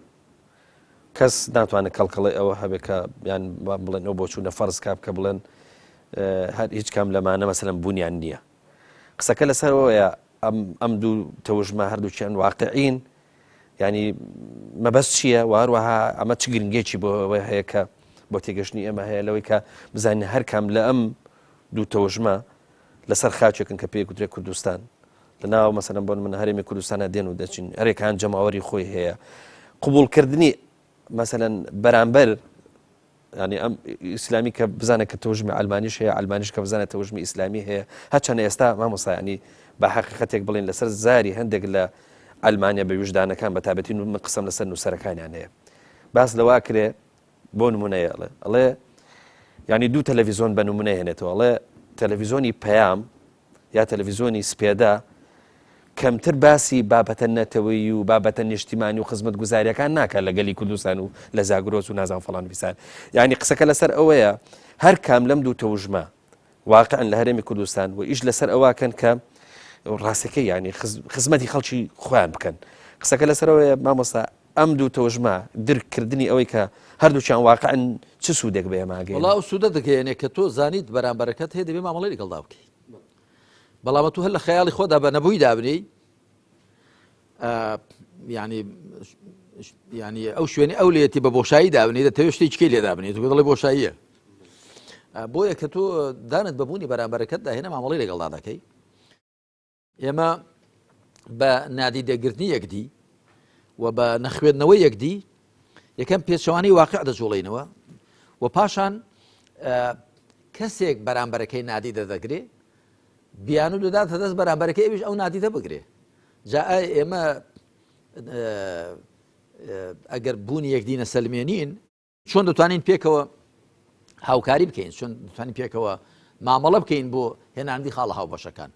کەس ناتوانێت کەڵکەڵی ئەوە هەبێت کە یان بڵێن ئەو بۆ چوونە فەرز کاب کە بڵێن هەر هیچ کام لەمانە مەسەلەن بوونیان نییە. قسەکە لەسەرەوەیە ئەم دوو تەوژمە هەردووچیان واقعین، ینی مەبەست چییە و هەروەها ئەمە چ گرنگێکی بۆ ئەوەی هەیە کە بۆ تێگەشتنی ئێمە هەیە لەوەی کە بزانین هەر کام لە ئەم دوو تەوژمە لەسەر خاچێکن کە پێی کوترێت کوردستان لەناو مەسەلەن بۆن من هەرێمی کوردستانە دێن و دەچین هەرێکان جەماوەری خۆی هەیە قبولکردنی مەسەلەن بەرامبەر ینی ئەم ئیسلامی کە بزانە کە تەوژمی ئەلمانیش هەیە ئەلمانیش کە بزانە تەوژمی ئیسلامی هەیە هەرچەندە ئێستا مامۆستا ینی بە حەقیقەتێک بڵێن لەسەر زاری هەندێک لە ئەلمانیا بە وجدانەکان بە تابەتی من قسەم لەسەر نووسەرەکانیان هەیە باس لەوا کرێ بۆ نمونەیە ئەڵێ ینی دوو تەلەڤیزۆن بە نمونە هێنێتەوە ئەڵێ تەلەڤیزۆنی پەیام یا تەلەڤیزۆنی سپێدا کەمتر باسی بابەتە نەتەوەی و بابەتە نیشتیمانی و خزمەت گوزاریەکان ناکات لە گەلی کوردستان و لە زاگرۆس و نازان فڵان ویسان یعنی قسەکە لەسەر ئەوەیە هەر کام لەم دوو تەوژمە واقعا لە هەرێمی کوردستان و ئیش لەسەر ئەوواکەن کە ڕاستەکەی ینی خزمەتی خەڵکی خۆیان بکەن قسەکە لەسەرەوەیە مامۆستا ئەم دوو تەوژمە درکردنی ئەوەی کە هەردووچیان واقعا چ سوودێک بە ئێماگەی وڵاو سوودە دەگەیەنێ کە تۆ زانیت بەرامبەرەکەت هەیە دەبێ مامەڵەی لەگەڵدا بکەی بەڵام تو هەر لە خەیاڵی خۆدا بە نەبووی دابنی ینی ئەو شوێنی ئەو لێتی بە بۆشایی دابنی دەتەوێت شتێکی لێ دابنێت تو دەڵی بۆشاییە بۆیە کە تۆ دانت بەبوونی بەرامبەرەکەت داهێنە مامەڵەی لەگەڵدا دەکەی ئێمە بە نادیدەگرتنی یەکدی و بە نەخوێندنەوەی یەکدی یەکەم پێچەوانی واقع دەجوڵینەوە و پاشان کەسێک بەرامبەرەکەی نادیدە دەگرێ بیان و دەداتە دەست بەرامبەرەکەی ئەویش ئەو نادیدە بگرێ جا ئێمە ئەگەر بوونی یەکدینە سەلمێنین چۆن دەتوانین پێکەوە هاوکاری بکەین چۆن دەتوانین پێکەوە مامەڵە بکەین بۆ هێناندی خاڵە هاوبەشەکان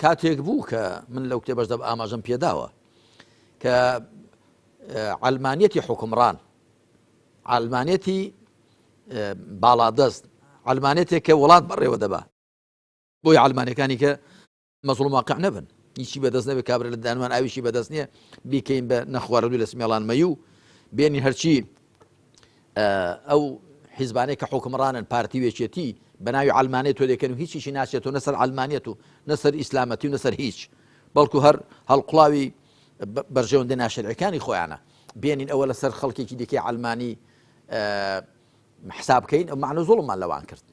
کاتێک بوو کە من لەو کتێبەشدا ئاماژەم پێداوە کە عەلمانیەتی حوکمڕان عەلمانیەتی باڵادەست عەلمانیەتێک کە وڵات بەڕێوە دەبا بۆی عەلمانیەکانی کە مەزڵوم واقع نەبن هیچی بەدەست نەبێت کابرا لە دانوان ئاویشی بەدەست نییە بیکەین بە نەخواردوو لە سمێڵان مەیوو بێنی هەرچی ئەو حیزبانەی کە حوکمڕانن پارتی وێچێتی بە ناوی عەلمانیەت تۆ دەکەن و هیچیشی ناچێت و نەسەر عەلمانیەت و نەسەر ئیسلامەتی و نەسەر هیچ بەڵکو هەر هەڵقڵاوی بەرژەوەندە ناشەرعەکانی خۆیانە بێنین ئەوە لەسەر خەڵکێکی دیکەی عەلمانی حساب بکەین ئەو معنە زوڵممان لەوان کرد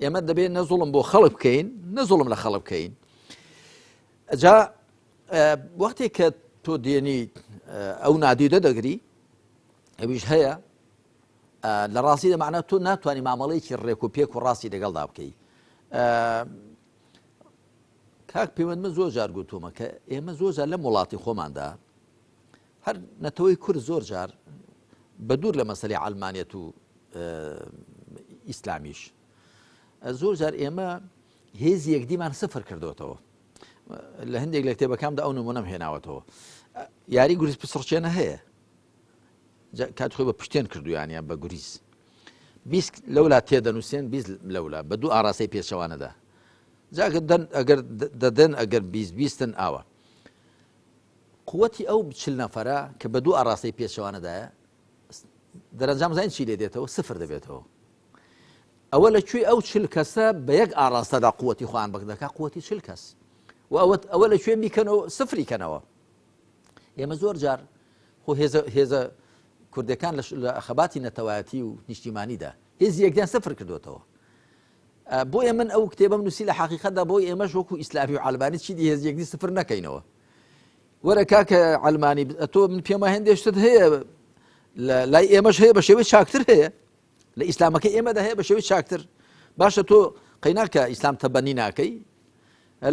ئێمە دەبێت نە زوڵم بۆ خەڵک بکەین نە زوڵم لە خەڵک بکەین جا وەختێک کە تۆ دێنی ئەو نادیدە دەگری ئەویش هەیە لە ڕاستی دەمانە تۆ ناتوانانی مامەڵەیەکی ڕێک و پێک و ڕاستی لەگەڵدا بکەی کاک پەیوەند من زۆر جار گوتومە کە ئێمە زۆر جار لەم وڵاتی خۆماندا هەر نەتەوەی کورد زۆر جار بە دوور لە مەسەلەی عەلمانیەت و ئیسلامیش زۆر جار ئێمە هێزی یەکدیمان سفر کردوێتەوە لە هەندێک لە کتێبەکاندا ئەو نمونەم هێناوەتەوە یاری گوریز پسڕچێنە هەیە کات خۆی بە پشتێن کردویانیان بە گوریز بیست لەولا تێدەنووسێن بیست لەولا بە دوو ئاراستەی پێچەوانەدا ئەگەر دەدەن ئەگەر بیستن ئاوە قووەتی ئەو چل نەفەرە کە بە دوو ئاراستەی پێچەوانەدایە دەرەنجام زین چی لێ دێتەوە سفر دەبێتەوە ئەوە لەکوێ ئەو چل کەسە بە یەک ئاراستەدا قووەتی خۆیان بەدەکا قووەتی چل کەس و ئەوە لەکوێ میکەنەوە سفری کەنەوە ئێمە زۆر جار خۆ هێزە کوردەکان لە خەباتی نەتەوایەتی و نیشتیمانیدا هێزی یەکدیان سفر کردوێتەوە بۆیە من ئەو کتێبەم نووسی لە حەقیقەتدا بۆی ئێمەش وەکو ئیسلامی و عەلمانی چیدی هێزی یەکدی سفر نەکەینەوە وەرە کاکە عەلمانی تۆ من پێم وایە هێندێشتت هەیە لای ئێمەش هەیە بە شێوەی چاکتر هەیە لە ئیسلامەکە ئێمەدا هەیە بە شێوەی چاکتر باشە تۆ قەیناکە ئیسلام تەبەنی ناکەی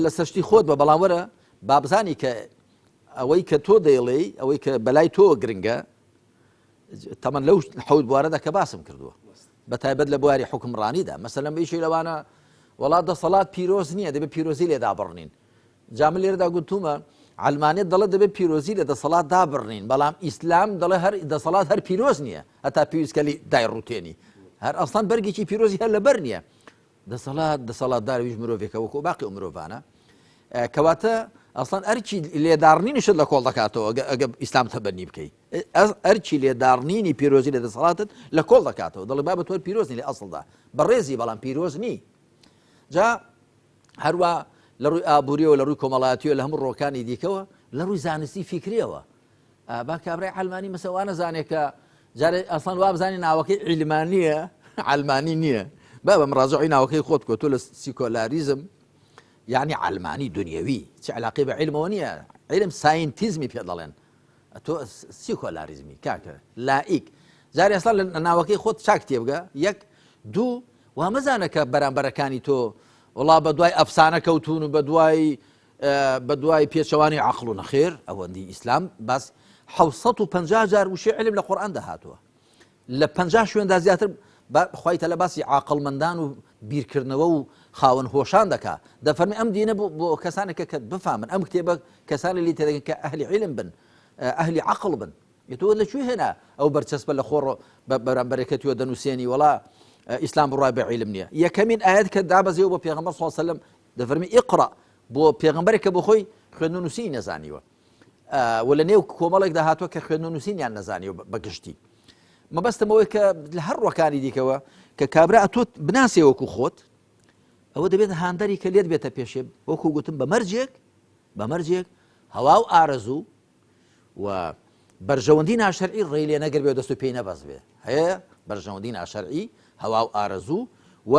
لە سەشتی خۆت بە بەڵام وەرە بابزانی کە ئەوەی کە تۆ دەیڵێی ئەوەی کە بەلای تۆ گرنگە تەمەن لەو حەوت بوارەدا کە باسم کردووە بە تایبەت لە بواری حوکمڕانیدا مەسەلەن بەیشی لەوانە وڵات دەسەڵات پیرۆز نییە دەبێت پیرۆزی لێدا بڕنین جا من لێرەدا گوتومە عەلمانیەت دەڵێت دەبێت پیرۆزی لە دەسەڵات دابڕنین بەڵام ئیسلام دەڵێ هەر دەسەڵات هەر پیرۆز نییە هەتا پێویستکەلی دایڕوتێنی هەر ئەسڵان بەرگێکی پیرۆزی هەر لەبەر نییە دەسەڵاتدارویش مرۆڤێکە وەکو باقی ئەو مرۆڤانە کەواتە ئەسڵان ئەرچی لێداڕنینیشت لە کۆڵ دەکاتەوە ئەگە ئیسلام تەبەنی بکەیت ئەرچی لێداڕنینی پیرۆزی لە دەسەڵاتت لە کۆڵ دەکاتەوە دەڵێ با بە تۆ پیرۆزنی لە ئەسڵدا بەڕێزی بەڵام پیرۆز نی جا هەروە لە ڕووی ئابووریەوە لە ڕووی کۆمەڵایەتیەوە لە هەموو ڕۆکانی دیکەوە لە ڕووی زانستی فیکریەوە با کابرای عەلمانی مەسەوانە زانێت کە جارێ ئەسڵان وابزانانی ناوەکەی عیلمانیە علمانی نییە با بە مڕاجعی ناوەکەی خۆت کۆ تۆ لە سیکۆلاریزم یعنی علمانی دنیەوی چ علاقی بە عیلمەوە نییە عیلم ساینتیزمی پێ دەڵێن تۆ سیکۆلاریزمی کاکە لائیک جارێ ئەسڵان لە ناوەکەی خۆت چاک تێبگە یەک دوو وا مەزانە کە بەرامبەرەکانی تۆ وڵا بە دوای ئەفسانە کەوتون و بە دوای پێچەوانی عەقڵ و نەخێر ئەوەندی ئیسلام باس 750 جار وشەی عیلم لە قورئان دەهاتووە لە 50 شوێندا زیاتر خوایتە لە باسی عاقڵمەندان و بیرکردنەوە و خاوەن هۆشان دەکا دەفەرمی ئەم دینە بۆ کەسانێکە کە بفامن ئەم کتێبە کەسانی لی تێدەگەن کە ئەهلی عیلم بن ئەهلی عەقڵ بن تۆ لەکوێ هێنا ئەو بەرچەسبە لە خۆڕ بەرامبەرەکەتیوە دەنووسێنی وڵا ئیسلام بڕای بە عیلم نییە یەکەمین ئاەت کە دابەزێەوە بۆ پێغەمبەر صلی الله علیه وسلم دەفەرمی ئیقرا بۆ پێغەمبەرێکە بۆ خۆی خوێندن و نووسینی نەزانیوە و لە نێو کۆمەڵێکدا هاتووە کە خوێندن و نووسینیان نەزانیوە بەگشتی مەبەستمەوەی کە لە هەر ڕۆکانی دیکەوە کە کابرا تۆ بناسێ وەکو خۆت ئەوە دەبێت هاندەری کە لێت بێتە پێشێ وەکو گوتم بە مەرجێک هەوا و ئارەزوو و بەرژەوەندی ناشەرعی ڕێی لێ نەگەر بێ دەست و پێی نەبەست بێ هەیە بەرژەوەندی ناشەرعی هەوا و ئارەزوو و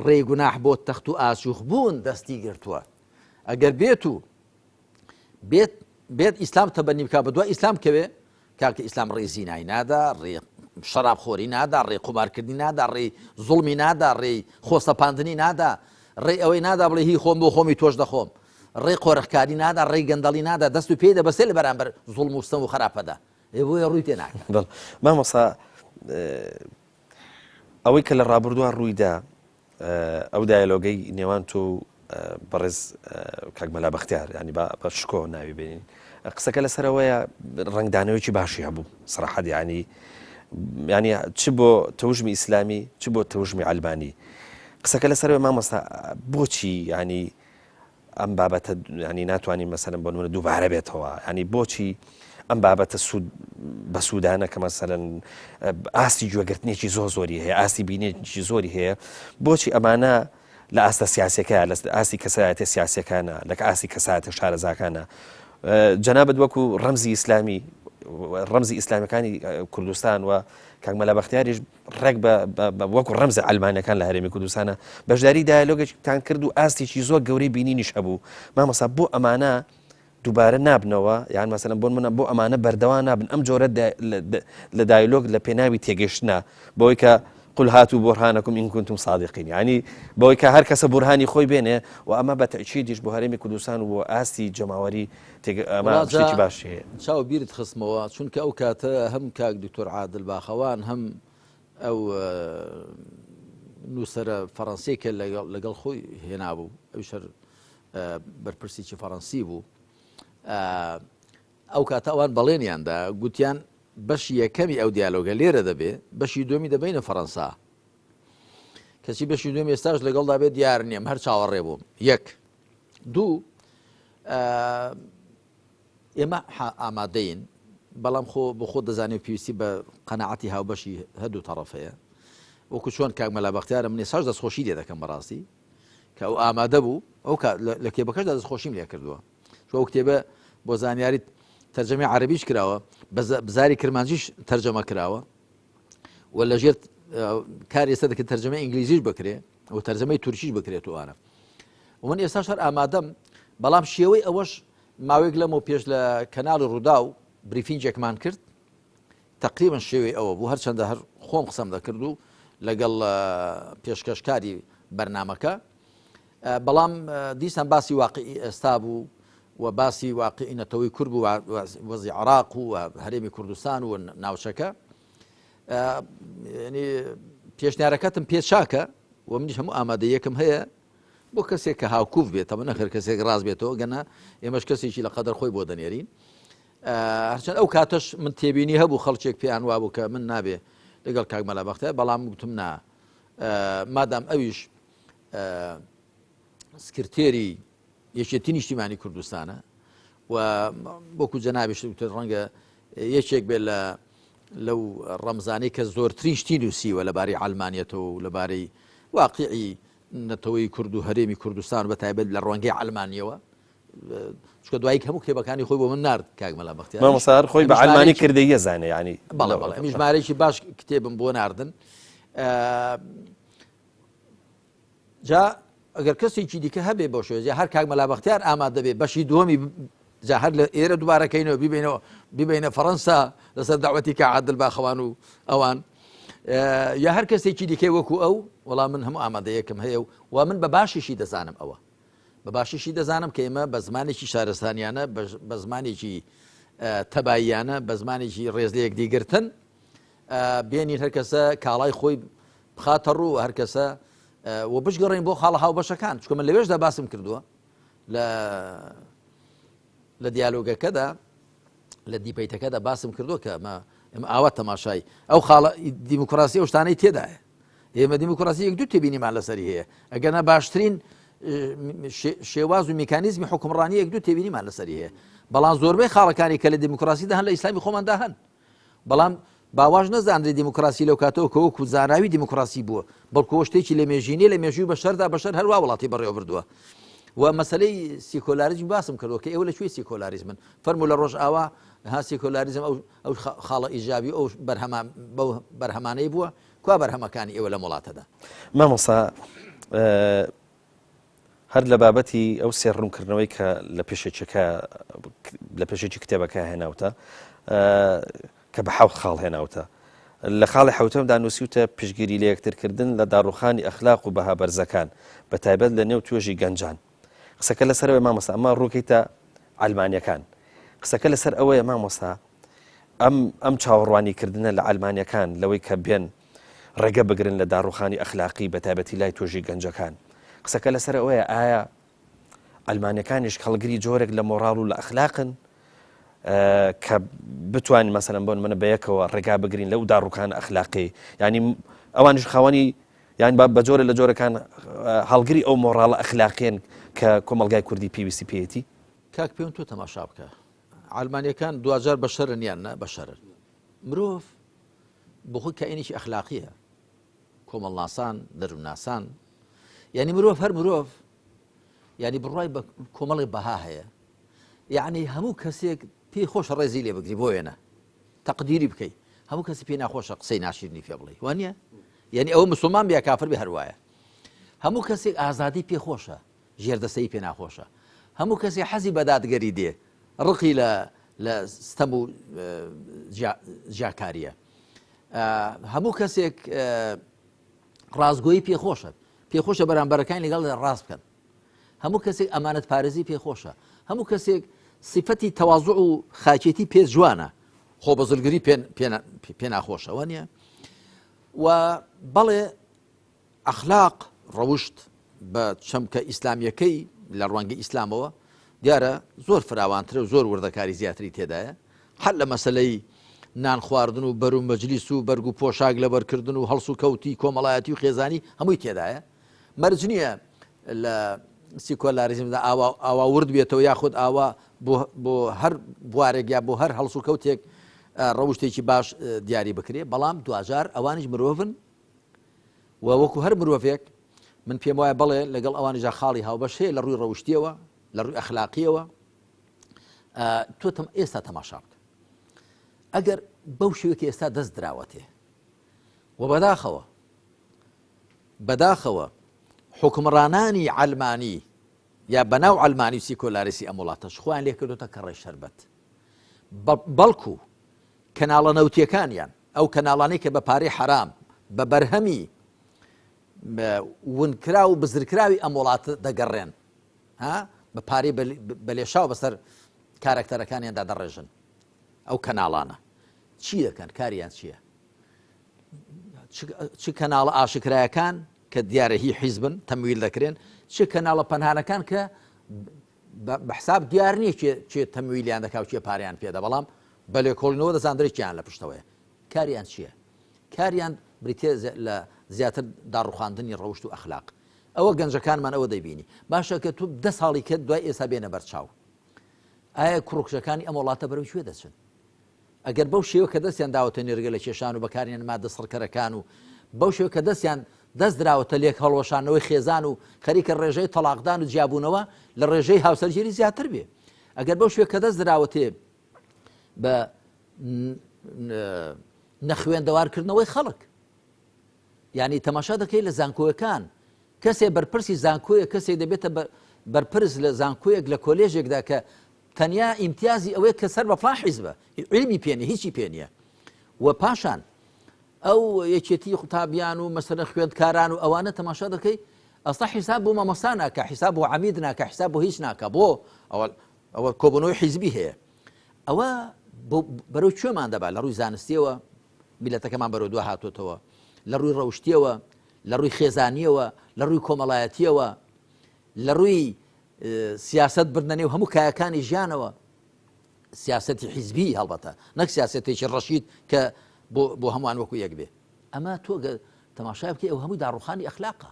ڕێگوناح بۆ تەخت و ئاسوخ بوون دەستی گرتووە ئەگەر بێت ئیسلام تەبەنی بکات بە دوای ئیسلام کەوێ کاکە ئیسلام ڕێی زینای نادا ڕێ شەرابخۆری نادا ڕێ قومارکردنی نادا ڕێی زوڵمی نادا ڕێی خۆسەپاندنی نادا ڕێی ئەوەی نادا بڵێ هی خۆم بۆ خۆمی تۆش دەخۆم ڕێی قۆرەخکاری نادا ڕێی گەندەڵی نادا دەست و پێی دەبەسێ لە بەرامبەر زوڵم و ستەم و خراپەدا بۆیە ڕووی تێ ناکات مامۆستا ئەوەی کە لە ڕابردووە ڕوویدا ئەو دایلۆگەی نێوان تۆ بەڕێز کاک مەلا بەختیار ینی بە شکۆ ناوی بێنین قسەکە لەسەرەوەیە ڕنگدانەوەیکی باشی هەبوو سەراحەت ینی چ بۆ تەوژمی ئیسلامی چ بۆ تەوژمی علمانی قسەکە لەسەرەوە مامۆستا بۆچی ینی ئەم بابەتە ینی ناتوانین مەسەلەن بۆ نمونە دووبارە بێتەوە ینی بۆچی ئەم بابەتە بە سوودانە کە مەسەلەن ئاستی گوێگرتنێکی زۆری هەیە ئاستی بینێکی زۆری هەیە بۆچی ئەمانە لە ئاستە سیاسەکە لە ئاستی کەسایەتە سیاسەکانە لە ئاستی کەسایەتە شارەزاکانە جەنابەت وەکو ڕەمزی ئیسلامیەکانی کوردستان و کاک مەلا بەختیاریش ڕێک وەکو ڕەمزە ئەلمانیەکان لە هەرێمی کوردستانە بەشداری دایلۆگێکتان کرد و ئاستێکی زۆر گەورەی بینینیش هەبوو مامۆستا بۆ ئەمانە دووبارە نابنەوە یان مەسەلەن بۆ منە بۆ ئەمانە بەردەوام نابن ئەم جۆرە لە دایلۆگ لە پێناوی تێگەشتنە بۆی کە قل هاتوا برهانكم إن كنتم صادقين يعني بۆی کە هەر کەسە بورهانی خۆی بێنێ و ئەمە بە تەئکیدیش بۆ هەرێمی کوردستان و بۆ ئاستی جەماوەری ئەمە شتێکی باش هەیە چاو بیرت خستمەوە چونکە ئەو کاتە هەم کاک دکتۆر عادل باخەوان هەم ئەو نووسەرە فەڕەنسیێکە لەگەڵ خۆی هێنابوو ئەو شەر بەرپرسێکی فەڕەنسی بوو ئەو کاتە ئەوان بەڵێنیاندا گوتیان بەشی یەکەمی ئەو دیالۆگە لێرە دەبێ بەشی دومی دەبینە فەڕەنسا کەچی بەشی دومی ئێستاش لەگەڵدا بێت دیار نییەم هەر چاوەڕێ بووم یەک دوو ئێمە ئامادەین بەڵام بۆ خۆ دەزانێت پێویستی بە قەنەعەتی هاوبەشی هەردوو تەڕەفەیە وەکو چۆن کاک مەلا بەختیارە من ێساش دەستخۆشی لێ دەکەم بەڕاستی کە ئەو ئامادە بوو ئەو لە کتێبەکەشدا دەستخۆشیم لێ کردووە چۆ ئەو کتێبە بۆ زانیاری تەرجەمەی عەرەبیش کراوە بزاری کرمانجیش تەرجەمە کراوە و لەژێر کاری ئێستا دەکرد تەرجەمەی ئینگلیزیش بکرێ و تەرجەمەی تورکیش بکرێتوانە و من ئێستاش هەر ئامادەم بەڵام شێوەی ئەوەش ماوەیەک لەمەوە پێش لە کەناڵی ڕوودا و بریفینجێکمان کرد تقریبا شێوەی ئەوە بوو هەرچەندە هەر خۆم قسەم دەکرد و لەگەڵ پێشکەشکاری بەرنامەکە بەڵام دیسان باسی واقعی ئێستا بوو و باسی واقعینەتەوەی کورد بوو وەزی عێراق و هەرێمی کوردستان و ناوچەکە ینی پێشنیارەکەتم پێ چاکە و منیش هەموو ئامادەیەکم هەیە بۆ کەسێک کە هاوکوف بێت ئەمە نەخێر کەسێک ڕاست بێتەوە گەنە ئێمەش کەسێکی لە قەدەر خۆی بۆ دەنێرین هەرچەند ئەو کاتەش من تێبینی هەبوو خەڵکێک پێیان وا بوو کە من نابێ لەگەڵ کاک مەلا بەختیار بەڵام گوتم نا مادام ئەویش سکرتێری یەکێتی نیشتیمانی کوردستانە و بۆکو جەنابیش ڕەنگە یەکێک بێت لەو ڕەمزانەی کە زۆرترین شتی نووسیوە لەبارەی عەلمانیەتەوە و لەبارەی واقعی نەتەوەی کورد و هەرێمی کوردستان بەتایبەت لە ڕوانگەی عەلمانیەوە چکە دوایی هەموو کتێبەکانی خۆی بۆ من نرد کاک مەلا بەختیار مامۆستا خۆی بە عەلمانی کردەیە زانێ ینی بەڵێ ئەمی ژمارەیەکی باش کتێبم بۆ ناردن جا ئەگەر کەسێکی دیکە هەبێ بۆ شوێ هەر کاک مەلا بەختیار ئامادە دەبێ بەشی دووەمی جا هەر لە ئێرە دووبارەکەینەوە بیبینە فەڕەنسا لەسەر داوەتی کە عادل باخەوان و ئەوان یا هەر کەسێکی دیکەی وەکو ئەو وەڵام من هەموو ئامادەیەکم هەیە و من بە باشیشی دەزانم ئەوە بە باشیشی دەزانم کە ئێمە بە زمانێکی شارستانیانە بە زمانێکی تەباییانە بە زمانێکی ڕێز لە یەکدیگرتن بێنین هەر کەسە کاڵای خۆی بخاتە ڕوو هەر کەسە و بشگەڕین بۆ خاڵە هاوبەشەکان چکە من لەوێشدا باسم کردووە لە دیالۆگەکەدا لە دیپەیتەکەدا باسم کردووە کە ئێمە ئاوا تەماشای ئەو خاڵە دیموکراسی ئەو شتانەی تێدایە ئێمە دیموکراسی یەک دوو تێبینیمان لەسەری هەیە ئەگەنە باشترین شێواز و میکانیزمی حکومڕانی یەک دوو تێبینیمان لەسەری هەیە بەڵام زۆربەی خاڵەکانی کە لە دیموکراسیدا هەن لە ئیسلامی خۆماندا هەن بەڵام باواژ نەزانرێ دیموکراسی لەو کاتەوە کە وەکو زاناوی دیموکراسی بووە بەڵکو شتێکی لە مێژینێ لە مێژووی بەشەردا بەشەر هەروە وڵاتی بەڕێوە بردووە و مەسلەی سیکۆلاریزم باسم کردووە کە ئێوە لەکوێ سیکۆلاریزمن فەرموو لە ڕۆژ ئاوا ها سیکۆلاریزم ئەو خاڵە ئیجابی ئەو بەرهەمانەی بووە کوا بەرهەمەکانی ئێوە لە وڵاتەدا مامۆستا هەر لە بابەتی ئەو سێڕوونکردنەوەی کە لە پێشێکی کتێبەکە هێناوتە کە بە حەوت خاڵ هێناوتە لە خاڵی حوتەمدا نووسیوتە پشگیری لە یەکترکردن لە داڕوخانی ئەخلاق و بەها بەرزەکان بە تایبەت لە نێو توێژی گەنجان قسەکە لەسەرەوەی مامۆستا ئەمە ڕووکەیتە ئەلمانیەکان قسەکە لەسەر ئەوەیە مامۆستا ئەم چاوەڕوانیکردنە لە ئەلمانیەکان لەوەی کە بێن ڕێگە بگرن لە داڕوخانی ئەخلاقی بە تایبەتی لای توێژی گەنجەکان قسەکە لەسەر ئەوەیە ئایا ئەلمانیەکانیش هەڵگری جۆرێک لە مۆڕاڵ و لە ئەخلاقن کە بتوانین مەسەلەن بۆن منە بەیەکەوە ڕێگا بگرین لەو داڕووکان ئەخلاقی ینی ئەوانش خاوەنی یان بە جۆرە لە جۆرەکان هەڵگری ئەو مۆڕاڵە ئەخلاقیێن کە کۆمەلگای کوردی پێویستی پێیەتی کاک پێم تۆ تەماشا بکە ئەلمانیەکان دوجار بەشەرن یان نە بەشەرن مرۆڤ بۆ خۆی کائینێکی ئەخلاقیە کۆمەڵناسان دەرووناسان یعنی مرۆڤ هەر مرۆڤ یعنی بڕای بە کۆمەڵی بەها هەیە یعنی هەموو کەسێک پێی خۆشە ڕێزی لێ بگری بۆیەنە تەقدیری بکەیت هەموو کەسی پێی ناخۆشە قسەی ناشیرنی پێ بڵێ وانە یعنی ئەوە مسلمان بیا کافر بێ هەروایە هەموو کەسێک ئازادی پێ خۆشە ژێردەسەی پێ ناخۆشە هەموو کەسێک حەزی بەدادگەری دێ ڕقی لە ستەم و ژاکاریە هەموو کەسێک ڕازگۆیی پێخۆشە بەرامبەرەکانی لەگەڵ ڕاست بکەن هەموو کەسێک ئەمانەت پارێزی پێخۆشە هەموو کەسێک صفەتی تەواضع و خاکێتی پێ جوانە خۆ بەزلگری پێ ناخۆشە وانە و بەڵێ ئەخلاق ڕەوشت بە چەمکە ئیسلامیەکەی لە ڕوانگەی ئیسلامەوە دیارە زۆر فراوانترە و زۆر وردەکاری زیاتری تێدایە هەر لە مەسلەی نان خواردن و بەر و مەجلیس و بەرگ و پۆشاک لەبەرکردن و هەڵس و کەوتی کۆمەڵایەتی و خێزانی هەمووی تێدایە مەرج نییە لە سیکۆلاریزمدا ئاوا ورد بێتەوە یاخود ئاوا بۆ هەر بوارێک یا بۆ هەر هەڵس و کەوتێک ڕەوشتێکی باش دیاری بکرێ بەڵام دوجار ئەوانش مرۆڤن و وەکو هەر مرۆڤێک من پێم وایە بڵێ لەگەڵ ئەوانیجا خاڵی هاوبەش هەیە لە ڕووی ڕەوشتیەوە لە ڕووی ئەخلاقیەوە تۆ ئێستا تەماشا بکە ئەگەر بەو شێوەیەکی ئێستا دەست دراوەتێ و بەداخەوە حکمڕانانی ئەلمانی یا بەناو ئەلمانی و سیکۆلاریسی ئەم وڵاتەش خۆیان لێ کردوتە کەڕەی شەربەت بەڵکو کەناڵە نەوتیەکانیان ئەو کەناڵانەی کە بە پارەی حرام بە بەرهەمی ونکرا و بزرکراوی ئەم وڵاتە دەگەڕێن بە پارەی بەلێشاو بەسەر کارکتەرەکانیاندا دەڕێژن ئەو کەناڵانە چی دەکەن کاریان چییە چ کەناڵە ئاشکرایەکان کە دیارە هی حیزبن تەمویل دەکرێن چ کەناڵە پەنهانەکان کە بە حساب دیار نییە چێ تەمویلیان دەکا و چێ پاریان پێدا بەڵام بە لێکۆڵینەوە دەزاندرێکیان لە پشتەوەیە کاریان چییە کاریان بریتێ لە زیاتر داڕوخاندنی ڕەوشت و ئەخلاق ئەوە گەنجەکانمان ئەوە دەبینی باشە کە تو 10 ساڵی کرد دوای ئێستا بێنە بەرچاو ئایا کوڕکشەکانی ئەم وڵاتە بەرەو کوێ دەچن ئەگەر بەو شێوە کە دەستیان داوەتە نێرگە لە کێشان و بەکاریان مادە سڕکەرەکان و بەو شێوە کە دەستیان دەست دراوەتە لێک هەڵوەشانەوەی خێزان و خەریکە ڕێژەی تەلاقدان و جیابوونەوە لە ڕێژەی هاوسەرگیری زیاتر بێ ئەگەر بەو شوێ کە دەست دراوەتێ بە نەخوێندەوارکردنەوەی خەڵک یعنی تەماشا دەکەی لە زانکۆیەکان کەسێ بەرپرسی زانکۆیە کەسێک دەبێتە بەرپرس لە زانکۆیەک لە کۆلێژێکدا کە تەنیا ئیمتیازی ئەوەیە کە سەر بە فڵان حیزبە علمی پێنیە هیچی پێنیە و پاشان ئەو یەکێتی قوتابیان و مەسەلەن خوێندکاران و ئەوانە تەماشا دەکەی ئەستا حیساب بۆ مامۆستا ناکە حیساب بۆ عەمید ناکە حیساب بۆ هیچ ناکە بۆ ئەوە کۆبوونەوەی حیزبی هەیە ئەوە بەرەو کوێمان دەبا لە ڕووی زانستیەوە میلەتەکەمان بەرەو دووە هاتوتەوە لە ڕووی ڕەوشتیەوە لە ڕووی خێزانیەوە لە ڕووی کۆمەڵایەتیەوە لە ڕووی سیاست بردنەوە هەموو کایەکانی ژیانەوە سیاسەتی حیزبی هەڵبەتە نەک سیاسەتێکی ڕەشید کە بۆ هەمووان وەکو یەک بێ ئەمە تۆ تەماشا بکەی ئەو هەمووی داڕوخانی ئەخلاقە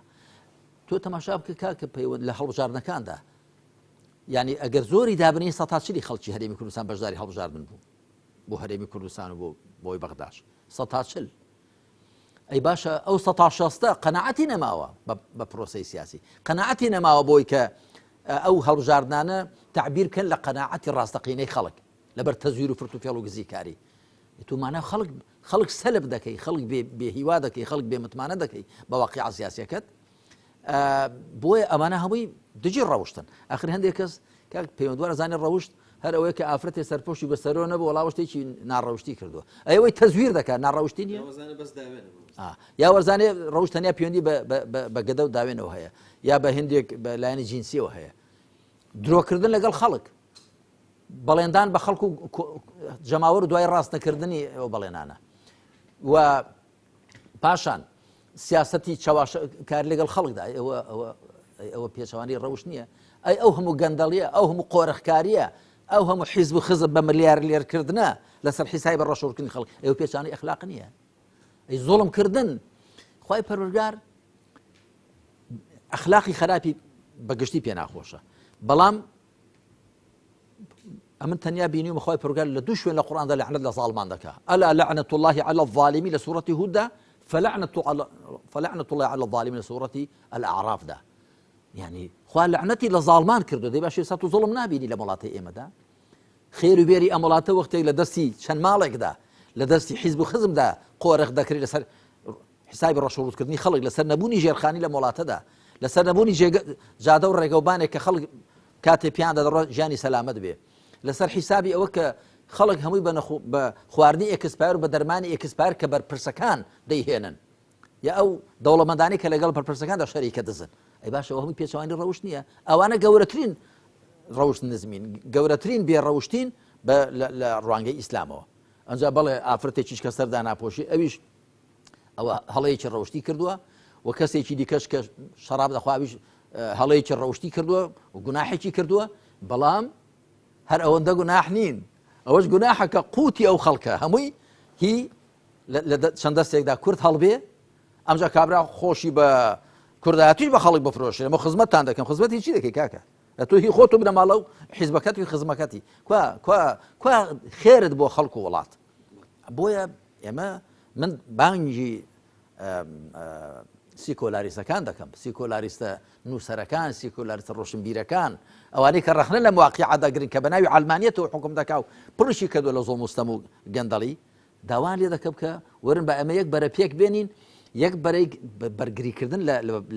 تۆ تەماشا بکە کاکە پەیوەند لە هەڵبژاردنەکاندا یعنی ئەگەر زۆری دابنی سەتا چلی خەڵکی هەرێمی کوردستان بەشداری هەڵبژاردن بوو بۆ هەرێمی کوردستان و بۆی بەغداش سەتا چل ئەی باشە ئەو سەتا شەستە قەناعەتی نەماوە بە پرۆسەی سیاسی قەناعەتی نەماوە بۆی کە ئەو هەڵبژاردنانە تعبیر بکەن لە قەناعەتی ڕاستەقینەی خەڵک لەبەر تەزویر و فرتوفێڵ و گزیکاری تومانە خەڵک سەلب دەکەی خەڵک بێهیوا دەکەی خەڵک بێمتمانە دەکەی بە واقعە سیاسیەکەت بۆیە ئەمانە هەمووی دژی ڕەوشتن ئاخر هەندێک کەس پەیوەندوارە زانێ ڕەوشت هەر ئەوەیە کە ئافرەتێ سەرپۆشی بەسەرۆ نەبوو وەڵاو شتێکی ناڕەوشتی کردووە ئەوەی تەزویر دەکات ناڕەوشتی نیە یا وەرزانێ ڕەوشت تەنیا پەیوەندی بە گەدە و داوێنەوە هەیە یا بە هندێک بە لایەنی جینسیەوە هەیە درۆکردن لەگەڵ خەڵک بەڵێندان بە خەڵک و جەماوەر و دوای ڕاستەکردنی ئەو بەڵێنانە و پاشان سیاسەتی کار لەگەڵ خەڵکدا ئەوە پێچەوانی ڕەوشت نییە ئەو هەموو گەندەڵیە ئەو هەموو قۆرەخکاریە ئەو هەموو حیزب و خزب بە ملیار لێرکردنە لەسەر حیسای بە ڕەشۆرکردنی خەڵک ئەوە پێچانی ئەخلاق نییە ئەی زۆڵمکردن خوای پەروەردگار ئەخلاقی خراپی بەگشتی پێ ناخۆشە بەڵام ئەمن تەنیا بینی و مخوای پەروەردگار لە دوو شوێن لە قورئاندا لەعنەت لە زاڵمان دەکا ئەلا لعنة الله على الظالمين لە سوورەتی هوددا فلعنة الله على الظالمين لە سوورەتی الأعراف دا يعني خوا لعنەتی لە زاڵمان کردو دەی باشێ سات و زوڵم نابینی لە وڵاتی ئێمەدا خێر و بێری ئەم وڵاتە وەختێک لە دەستی چەند ماڵێکدا لە دەستی حیزب و خزمدا قۆرەخ دەکرێت لەسەر حسابی ڕەشەوتکردنی خەڵک لەسەر نەبوونی ژێرخانی لە وڵاتەدا لەسەر نەبوونی جادە و ڕێگەوبانێک کە خەڵک کاتێ پیان دەڕۆ ژیانی سەلامەت بێ لەسەر حیسابی ئەوە کە خەڵک هەمووی بە خواردنی ئێکسپایر و بە دەرمانی ئێکسپایر کە بەرپرسەکان دەیهێنن یا ئەو دەوڵەمەندانی کە لەگەڵ بەرپرسەکاندا شەریکە دەزن ئەی باشە ئەوە هەمووی پێچەوانی ڕەوشت نییە ئەوانە گەورەترین ڕەوشت نزمین گەورەترین بێڕەوشتین لە ڕوانگەی ئیسلامەوە ئەنجا بەڵێ ئافرەتێکیش کە سەردا ناپۆشی ئەویش ئەوە هەڵەیەکی ڕەوشتی کردووە و کەسێکی دیکەش کە شەراب دەخواویش هەڵەیەکی ڕەوشتی کردووە و گوناحێکی کردووە بەڵام هەر ئەوەندە گوناح نین ئەوەش گوناحەکە قوتی ئەو خەڵکە هەمووی هی لە چەند دەستێکدا کورد هەڵبێ ئەمجا کابرا خۆشی بە کوردایەتیش بە خەڵک بفرۆشێ ئەمە خزمەتتان دەکەم خزمەتی چی دەکەی کاکە تۆ هی خۆتۆ بنە ماڵە و حیزبەکەتی و خزمەکەتی کوا خێرت بۆ خەڵک و وڵات بۆیە ئێمە من بانگی سیکۆلاریستەکان دەکەم سیکۆلاریستە نووسەرەکان سیکۆلاریستە ڕۆشنبیرەکان ئەوانەی کە ڕەخنە لە مواقعەداگرن کە بە ناوی عەلمانیەتەوە حکم دەکا و پڕشی کردووە لە زۆڵ مستەم و گەندەڵی داوان لێ دەکەم کە وەرن بە ئەمە یەک بەرە پێک بێنین یەک بەرەی بەرگریکردن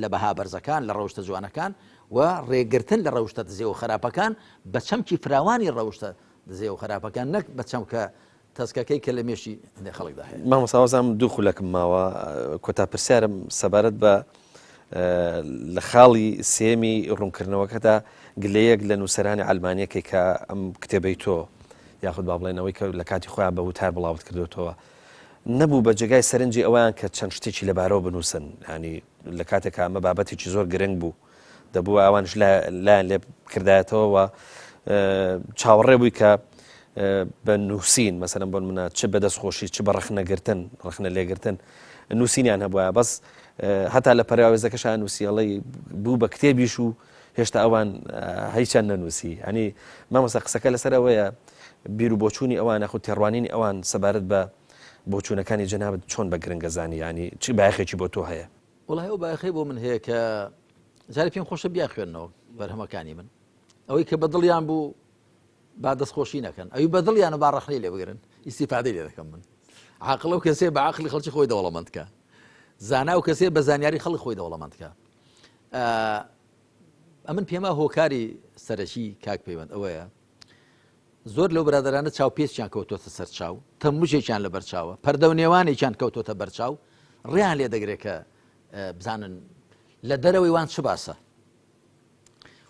لە بەها بەرزەکان لە ڕەوشتە جوانەکان و ڕێگرتن لە ڕەوشتە دزێ و خراپەکان بە چەمکی فراوانی ڕەوشتە دزێ و خراپەکان نەک بە چەمکە تەسکەکەی کە لە مێشی خەڵکدا هەیە مامۆستاوەزانم دوو خولەکم ماوە کۆتا پرسیارم سەبارەت بە لە خاڵی سێمی ڕوونکردنەوەکەدا گلەیەک لە نووسەرانی ئەلمانیەکەی کە ئەم کتێبەی تۆ یاخود با بڵێنەوەی کە لە کاتی خۆیان بە وتار بڵاوت کردوتەوە نەبوو بە جێگای سەرنجی ئەویان کە چەند شتێکی لەبارەوە بنووسن ینی لە کاتێک ئەمە بابەتێکی زۆر گرنگ بوو دەبوو ئەوانش لایەن لێ کردایەتەوە و چاوەڕێ بووی کە بە نووسین مەسەلەن بۆ منە چ بە دەستخۆشی چ بە ڕەخنەگرتن ڕەخنە لێگرتن نووسینیان هەبووە بەس هەتا لە پەراوێزەکەشان نووسیەڵی بوو بە کتێبیش و هێشتا ئەوان هیچیان نەنووسی ینی مامۆستا قسەکە لەسەر ئەوەیە بیر و بۆچوونی ئەوان یاخود تێڕوانینی ئەوان سەبارەت بە بۆچوونەکانی جەنابەت چۆن بە گرنگەزانی ینی چی بایەخێکی بۆ تۆ هەیە وڵای ئەو باخی بۆ من هەیە کە جارێ پێم خۆشە بیا خوێنەوە بەرهەمەکانی من ئەوەی کە بەدڵیان بوو با دەستخۆشی نەکەن ئەوی بەدڵیانە با ڕەخنەی لێ بگرن ئیسیفادەی لێ دەکەم من عاقڵ ئەو کەسێ بە عاقلی خەڵکی خۆی دەوڵەمەندکە زانا و کەسێ بە زانیاری خەڵک خۆی دەوڵەمەندکە ئەمن پێما هۆکاری سەرەکی کاک پەیوەند ئەوەیە زۆر لەو برادرانە چاوپێچیان کەوتۆتە سەر چاو تەموژێکیان لە بەرچاوە پەردە و نێوانێکیان کەوتۆتە بەرچاو ڕێیان لێ دەگرێت کە بزانن لە دەرەوەی وان چ باسە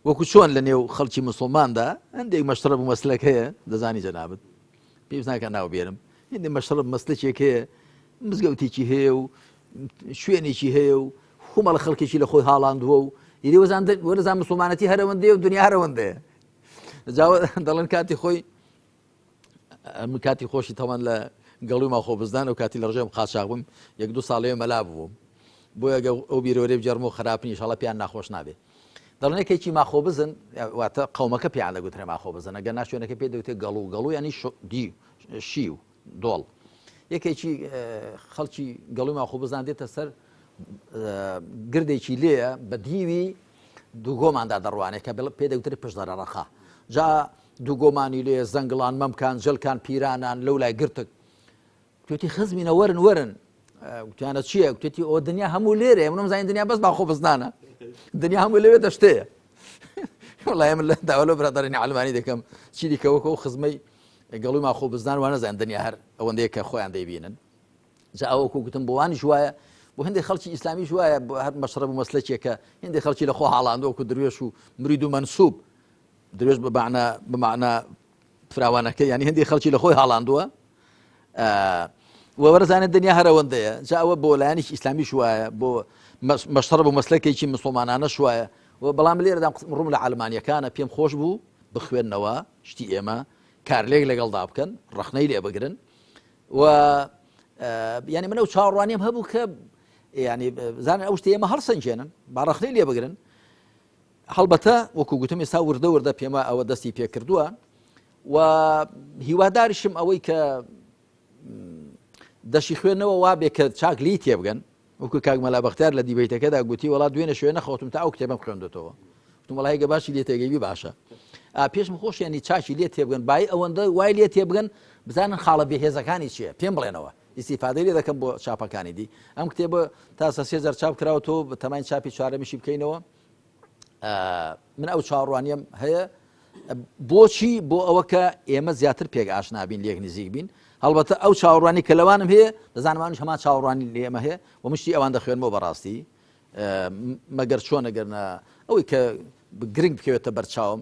وەکو چۆن لە نێو خەڵکی مسلماندا هەندێک مەشتەڕەب و مەسلەک هەیە دەزانی جەنابەت پێویست ناکە ناو بێنم هەندێک مەشتەڕەب مەسلەکێک هەیە مزگەوتێکی هەیە و شوێنێکی هەیە و خومەڵە خەڵکێکی لە خۆی هاڵاندووە و ئیدی وەرزان مسلمانەتی هەرەوەندەیە و دنیا هەرەوەندەیە دەڵێن کاتی خۆی من کاتی خۆشی تەوان لە گەڵوی ماخۆ بزدان و کاتی لە ڕژێم قاچاق بووم یەک دوو ساڵەیە مەلا بووم بۆیە ئەو بیرۆرێ بجەرم و خراپنی ئینشاڵڵا پێیان ناخۆش نابێ دەڵێن یەکێکی ماخۆ بزن واتە قەومەکە پێیان دەگوترێ ماخۆ بزن ئەگەر ناشوێنەکە پێ دەوتێت گەڵوو ینی شی و دۆڵ یەکێکی خەڵکی گەڵوی ماخۆ بزان دێتە سەر گردێکی لێیە بە دیوی دووگۆماندا دەڕوانێت کە پێ دەوترێت پشتدەرە ڕەخا جا دووگۆمانی لێ زەنگڵان مەمکان جەلکان پیرانان لەو لای گرتک توێتی خزمینە وەرن گوتیانە چییە گوتێتی ئەو دنیا هەموو لێرە منم زانین دنیا بەس باخۆ بزنانە دنیا هەموو لەوێ دەشتەیە وڵای من لە داوەلە برادەرانی عەلمانی دەکەم چی دیکەوەکە و خزمەی گەڵوی ماخۆ بزنان وانە زان دنیا هەر ئەوەندەیە کە خۆیان دەیبینن جا ئەوەکو گوتم بۆ وانیش وایە بۆ هەندێک خەڵکی ئیسلامیش وایە بۆ هەر مەشرەب و مەسلەکێکە هەندێک خەڵکی لە خۆ هاڵاندەوەکو دروێش و مرید و مەنسوب دروێش بمعنە فراوانەکە ینی هەندێک خەڵکی لە خۆی هاڵاندووە وەرزانێت دنیا هەرەوەندەیە جا ئەوە بۆ لایەنیش ئیسلامیش وایە بۆ مەشتەڕەب و مەسلەکێکی مسلمانانەش وایە بەڵام لێرەدا ڕوم لە عەلمانیەکانە پێم خۆش بوو بخوێنەوە شتی ئێمە کارلێک لەگەڵدا بکەن ڕەخنەی لێ بگرن و ینی منە و چاوەڕوانیم هەبوو کە ینی زانن ئەو شتە ئێمە هەڵسەنجێنن با ڕەخنەی لێ بگرن هەڵبەتە وەکو گوتم ئێستا وردە پێمە ئەوە دەستی پێ کردووە و هیواداریشم ئەوەی کە دەشی خوێنەوە وابێ کە چاکلی تێبگەن وەکو کاک مەلا بەختیار لە دیبەیتەکەدا گوتی وڵات دوێنێ شوێنە خەوتم تا ئەو کتێبم خوێندێتەوە وتم وڵای گە باشی لێ تێگەیبی باشە پێشم خۆش ینی چاکی لێ تێبگەن بای ئەوەندە وای لێ تێبگەن بزانن خاڵە بێهێزەکانی چییە پێم بڵێنەوە ئیسیفادەی لێ دەکەم بۆ چاپەکانی دی ئەم کتێبە تا 3000 چاپ کراوەتەوە بە تەمای چاپی چوارەمیشی بکەینەوە من ئەو چاوەڕوانیم هەیە بۆچی بۆ ئەوە کە ئێمە زیاتر پێک ئاشنابین لێک نزیک بین هەڵبەتە ئەو چاوەڕوانی کە لەوانم هەیە دەزانمانش هەمان چاوەڕوانی لێ ئێمە هەیە و مشتی ئەوان دەخوێنەوە بەڕاستی مەگەر چۆن ئەگەرنە ئەوەی کە گرنگ بکەوێتە بەرچاوم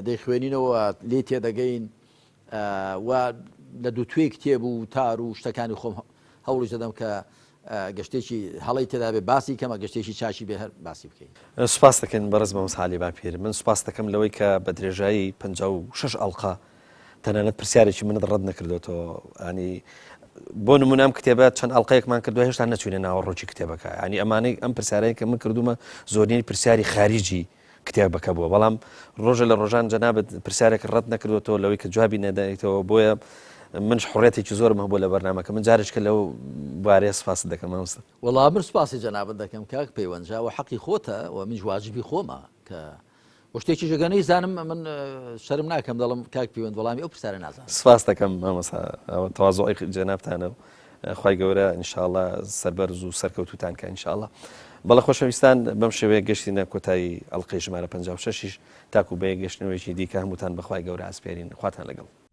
دەیخوێنینەوە لێ تێدەگەین و لە دووتوێ کتێب و تار و شتەکانی خۆم هەوڵی دەدەم کە گەشتێکی هەڵی تێدا بێ باسی کەمە گەشتێکی چاچی بێ هەر باسی بکەین. سوپاس دەکەن بەڕێز مەمەد ساحلی باپیر من سوپاس دەکەم لەوەی کە بە درێژایی 56 ئەڵقا تەنانەت پرسیارێکی منت ڕەت نەکردوێتەوە ینی بۆ نمونام کتێبە چەند ئەڵقەیەکمان کردو هێشتا نەچوینە ناوە ڕۆکی کتێبەکە ینی ئەمانەی ئەم پرسیارەیە کە من کردومە زۆرینەی پرسیاری خارجی کتێبەکە بووە بەڵام ڕۆژە لە ڕۆژان جەنابەت پرسیارێک ڕەت نەکردوێتەوە لەوەی کە جوابی نەدایێتەوە بۆیە منش حڕێتێکی زۆرم هەبوو لە بەرنامەکە من جارێککە لەو بارەیە سوپاس دەکەم مامۆستا وەڵام من سوپاسی جەنابەت دەکەم کاک پەیوەنجا و حەقی خۆتە و من واجبی خۆمە کە شتێکی ژەگەنەی زانم من شەرم ناکەم دەڵم کاک پەیوەند وەڵامی ئەو پرسیارە نازانم سوپاس دەکەم مامۆستا تەواضوعی جەنابتانە و خوای گەورە ئینشاءڵڵا سەربەرز و سەرکەوتوتان کە ئینشاءڵڵا بەڵە خۆشەویستان بەم شێوەیە گەشتینە کۆتایی ئەڵقەی ژمارە 56 تاکو بە گەشتنەوەیکی دیکە هەمووتان بەخوای گەورە ئاسپێرین خواتان لەگەڵ